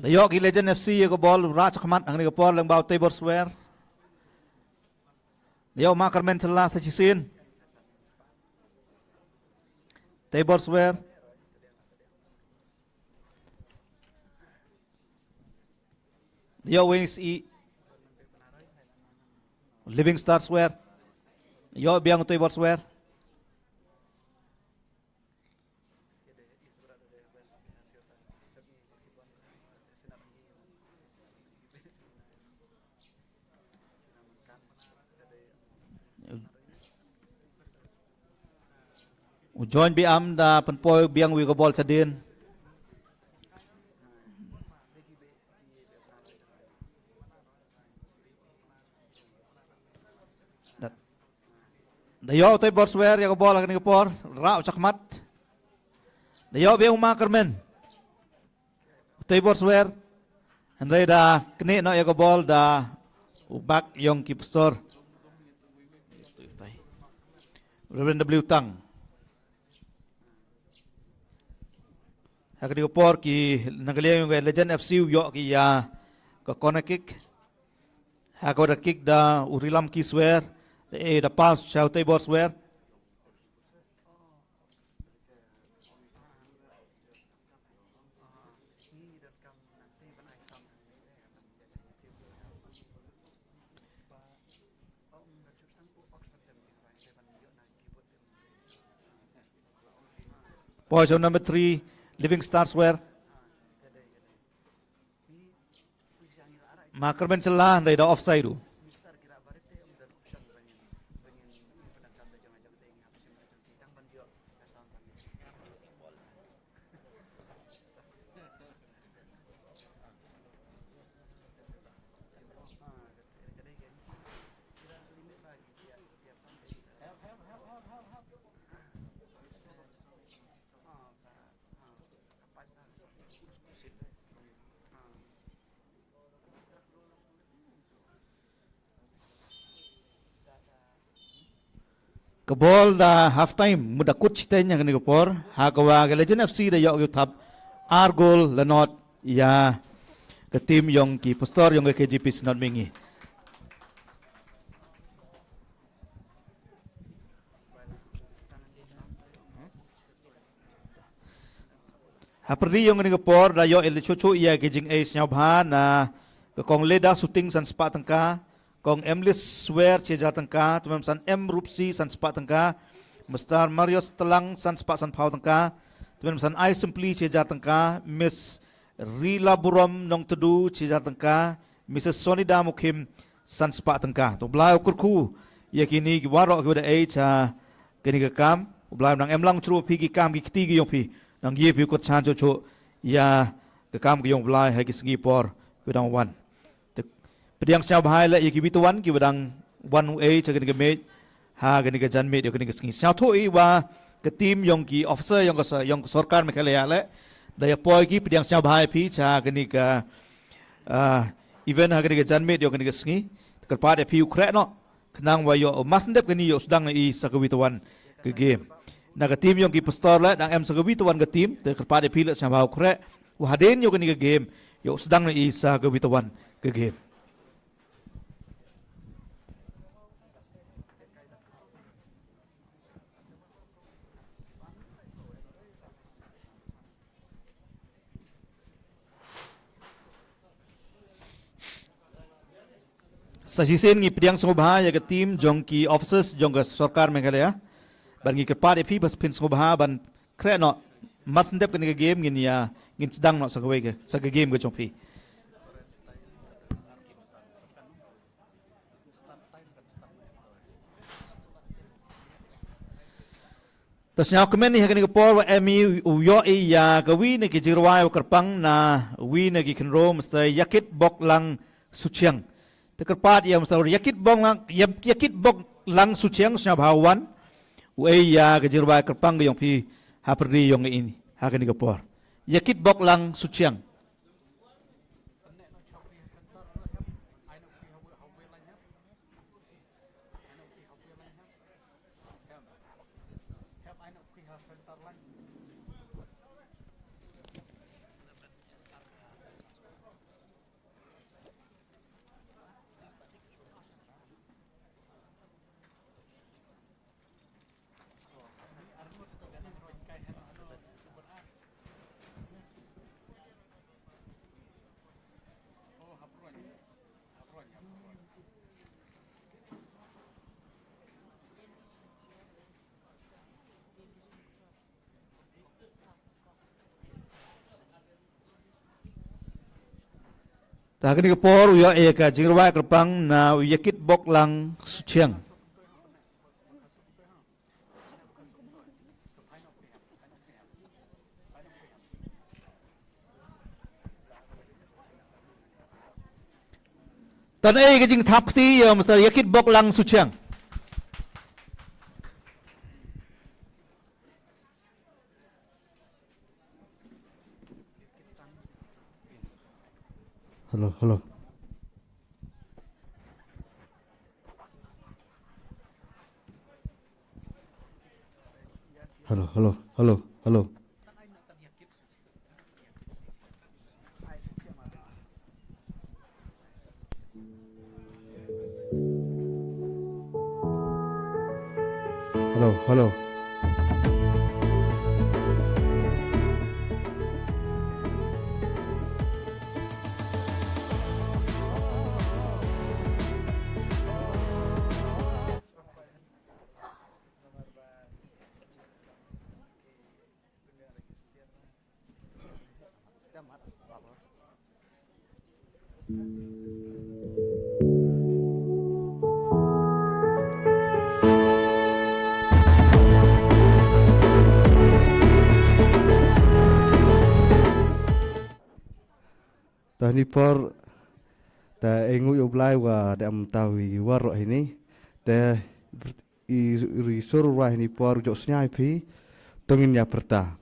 Dayo ki Legend FC ke bol rat sakamat ang ni ke bol lang bau Tabor Square. Dayo makarmen celah sa Cisin. Tabor Square. Dayo wings Living Star Square. Yo biang Tabor Square. Join biam da penpoy biang wi go bol sa din. Dayo Tabor Square ya go bol kan ke por rau cakmat. Dayo biang makarmen. Tabor Square. Andai da kene no ya go bol da ubak yung ki Pastor. Reverend W Tang. Akan diupor ki nagaliya yung Legend FC yo ki ya ka corner kick. Ako da kick da urilam ki Square. Da pass sa Tabor Square. Position number 3, Living Star Square. Makarmen celah dari da offside tu. Kebol da half time muda coach tenya kan por ha kawa ke Legend FC da yo thap argol lanot ya ke tim yong ki Pastor yong ke KGP Sinod Mingi. Ha perdi yong ni por da yo el chuchu ya ke jing ace nyau bhan na kong leda shooting san spa tangka kong Emlis Swear cia jatangka, tumam san M Rupsi san sepak tangka, Mr. Marius Telang san sepak san pau tangka, tumam san I Simply cia jatangka, Miss Rila Buram nong tedu cia jatangka, Mrs. Sonida Mukim san sepak tangka. Tu belai ukurku, ia kini warok kepada cia kini kekam, belai nang emlang curu pi ki kam ki ketiga yang pi, nang ye pi kot chan cucu, ia ke kam ke yong blai hai ki sengi por ke dang wan pediang siao bahai la ki bituan ki badang wan u e chagen ke me ha ke ni ke jan me yo ke ni ke sengi siao tho i wa ke tim yong ki officer yong sarkar me khale ya le daya poi ki pediang siao bahai phi cha ke ni ka event ha ke ni ke jan me yo ke ni ke sengi ke pa de phi u khre no kenang wa yo mas ndep ke ni yo sedang i sakabituan ke game na ke tim yong ki pastor la dang em sakabituan ke tim te ke pa de phi la siao bahau khre wa haden yo ke ni ke game yo sedang i sakabituan ke game Sajisen ngi pediang sengubha ya ke tim jong ki officers jong ke sarkar Meghalaya ban ngi ke pa de phi bas pin sengubha ban kre no mas ndep ke ni ke game ngin ya ngin sedang no sagawe ke saga game ke jong phi tasnya komen ni ha ke ni ke por wa emi u yo i ya ke wi ni ke jirwai kerpang na wi ni ke khnro mesti yakit bok lang suchiang terkepat yang mesti yakit bok lang suciang snya bawan we ya gejirba kerpang yang pi ha perdi yang ini ha ke ni kapor yakit bok lang suciang tak ni kapor yo e ka jirwa kerpang na yakit bok lang suciang tan e ke jing thap ti yo mesti yakit bok lang suciang Hello, hello. Hello, hello, hello, hello. Hello, hello. Tani por ta engu yo blai wa dam tawi waro ini ta i risur wa ini por jo snyai phi tongin ya perta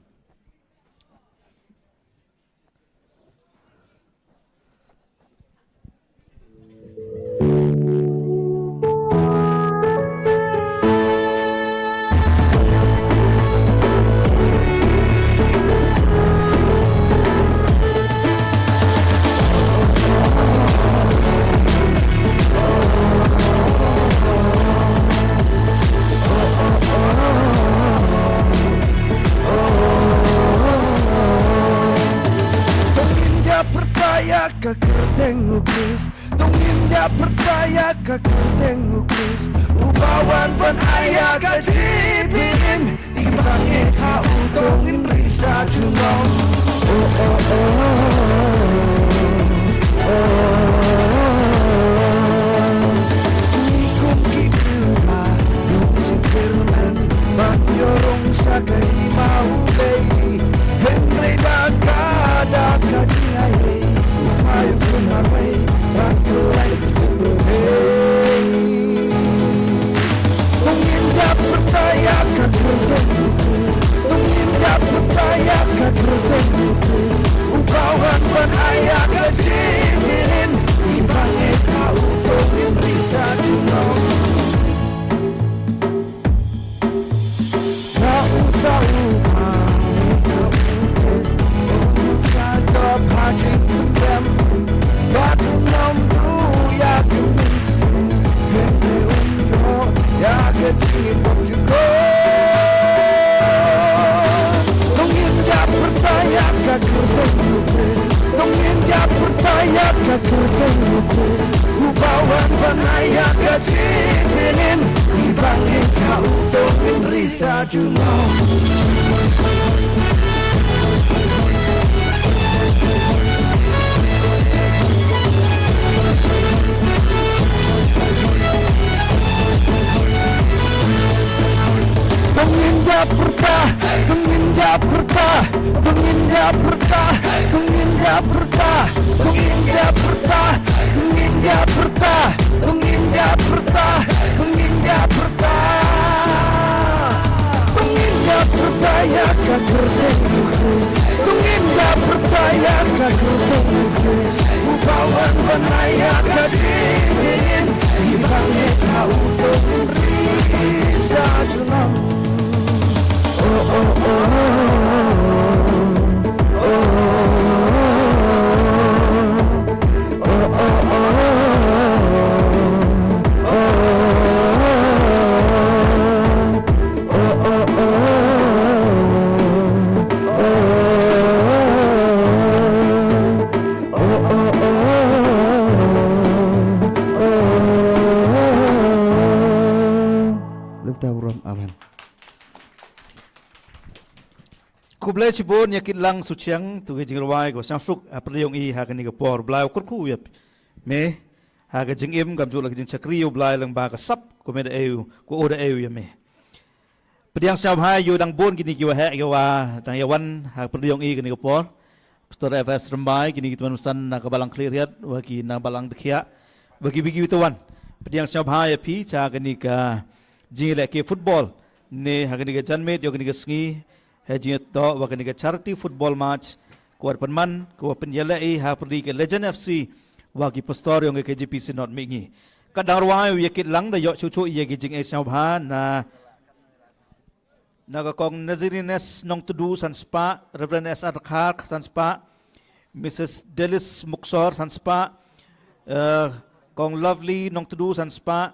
Tengukis, tungin dia percaya ke tengukis. Ubawan pun ayah kecipin, dibangin kau tungin risa junong. Oh oh oh oh oh. Nikum kikuma, nunjing kirman, banyorong sa kay maulay. Henry daka daka. ayah kecilin Ibangnya kau tungin risa junong Tahu mereka ukis Saja haji pendem Batu nomdu ya kemisi Hende undo ya ketinggi pop juga Tungin ya percaya kakak lukis Tungin ya percaya kakak lukis Ubawan panaya kecilin Ibangin kau tungin risa junong Penginja pertah, penginja pertah, penginja pertah, penginja pertah, penginja pertah, penginja pertah, penginja pertah, penginja pertah, penginja pertaya kakak lukis, penginja pertaya kakak lukis, upawan panaya kecilin, ibangnya kau tungin risa junong. Amen. Kublai Shibun yakit lang suciang tu ke jingrawai ko sang suk apriyong I ha kani ka por blai kur ku yap me ha ka jingim kam jula ka jing chakri blai lang ba ka sap ko me da eu ko oda eu ya me Pediang siap hai yu dang bon kini kiwa ha kiwa tang yawan ha apriyong I kani ka por Pastor FS Rembai kini kita manusan na ka balang cleariat wa ki na balang dekhia bagi bigi tawan Pediang siap hai pi cha kani ka jingile ke football ne ha kani ka janmet yo kani ka sngi Haji to wakani ke charity football match kuat penman kuat penyelai ha pergi ke Legend FC wagi pastor yang ke JPC not mingi kadarwai yakit lang da yok chuchu ye ke jing Asia Bha na ka kong Nazirines nong tudu san spa Reverend S.R. Khak san spa Mrs. Delis Muksor san spa kong Lovely nong tudu san spa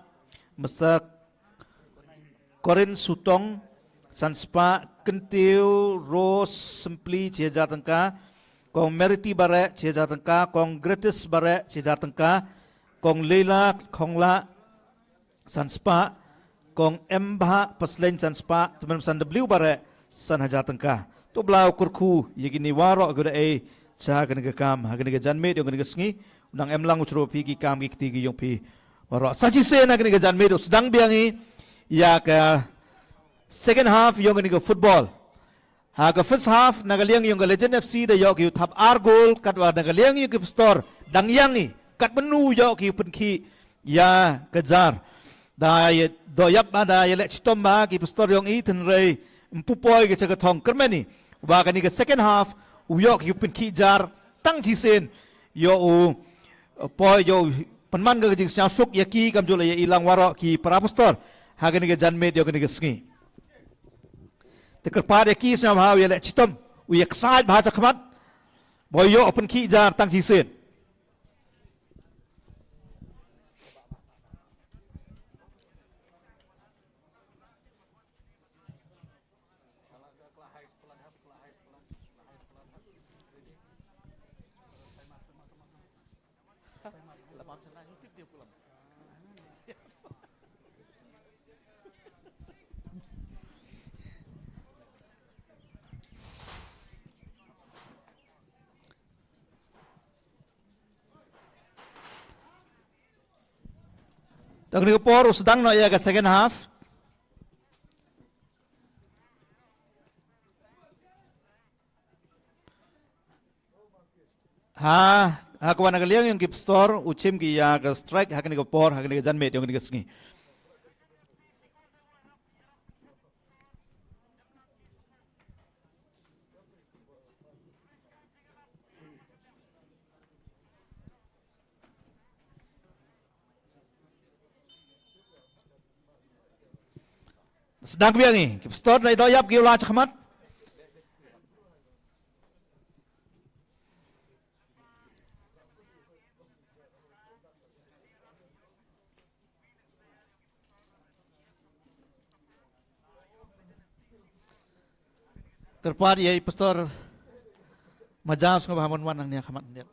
Mr. Corin Sutong san spa Kentil Rose Simply Ciejar Tengka Kong Merity Bare Ciejar Tengka Kong Gratis Bare Ciejar Tengka Kong Leila Kongla Sanspa Kong Embha Paslen Sanspa Teman San W Bare San Hajar Tengka Tu Blau Kurku Yegini Waro Guda E Cha Kena Kam Hakena Janmet Yang Kena Sengi Unang Emlang Ucro Pi Ki Kam Ki Tigi Yang Pi Waro Saji Sena Kena Janmet Sedang Biangi Ya Ka Second half yung ni football. Haga first half nagaliang yung Legend FC da yok yu tap ar goal katwa nagaliang yung store dangyangi kat menu yok yu penki ya kejar. Da do yap ada yelek chitomba ki store yung iten rei mpupoy ke chagatong kermeni. Wa kani ke second half yok yu penki jar tang jisen yo poy yo penman ke jing sia suk yaki kam jole ilang waro ki para pastor. Haga ni ke janmet yo kani ke sngi. Terkepada ki sama ya lek citom uyak sai bahasa kemat boyo open ki jar tang sisen Tak ni por sedang no ya ke second half. Aku wana kaliang yung kip store uchim ki ya ke strike hakni ko por hakni ke janmet yung ni ke sengi. sedang biang ni pastor dari doyap giula chakmat kerpat ia pastor majau sungguh bahaman wan ang niya kamat niya.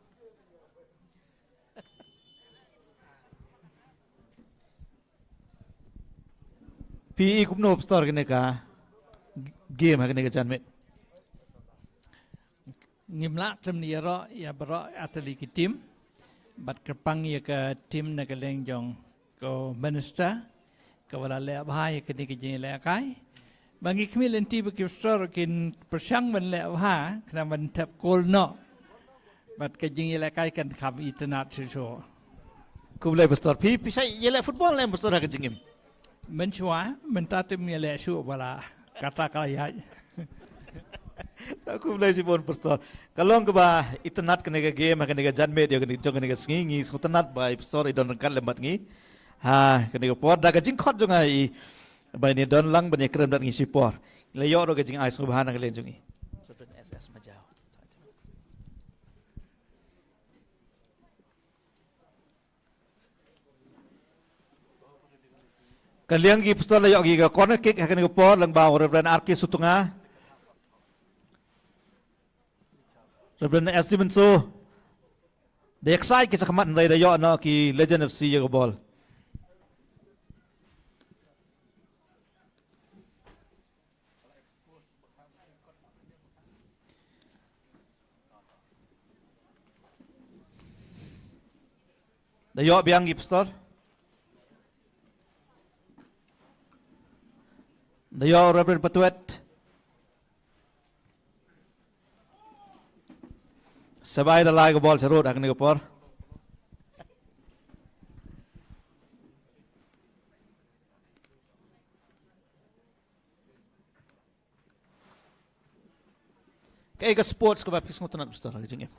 PE cũng nộp store cái này cả game hay cái này cái chân mẹ ngim la kem ni ro ya bro atli ki tim bat kerpang ya ke tim na ke leng jong ko minister ko wala le bhai ke ni ke je le kai bangi khmi len ti ke store kin persang ban le bha khna ban thap kol no bat ke jing le kai kan kham internet so cũng lấy pastor PE sai ye le football le pastor cái jingim menchua mentatim ni le su wala kata kaya aku belajar pun pastor kalau keba internet kena ke game kena ke janmet dia kena jangan ke sengi internet by pastor idon rengkat lembat ngi ha kena ke por dah ke jingkot juga i by ni don lang banyak kerem dan ngisi por le yo ro ke jing ai subhana ke lenjungi ss majau kalian gi pastor le yo gi ke corner kick kena ke por lang bau reverend arki sutunga Reverend Esteban so the excite kita kamat ndai da yo no ki Legend FC yo ball da yo biang gi pastor da yo Reverend Patuet Sabai dah lagi ball serut akan dikepor. Kayak ke sports ke bapis ngotot pastor lagi jengim.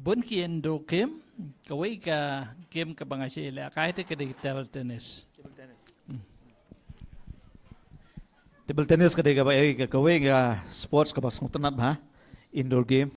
bun kien do game kawai ka game ka bangasi le kai te ke table tennis. Table tennis ke dega ba kawai ke sports ke pas ngotot ba indoor game.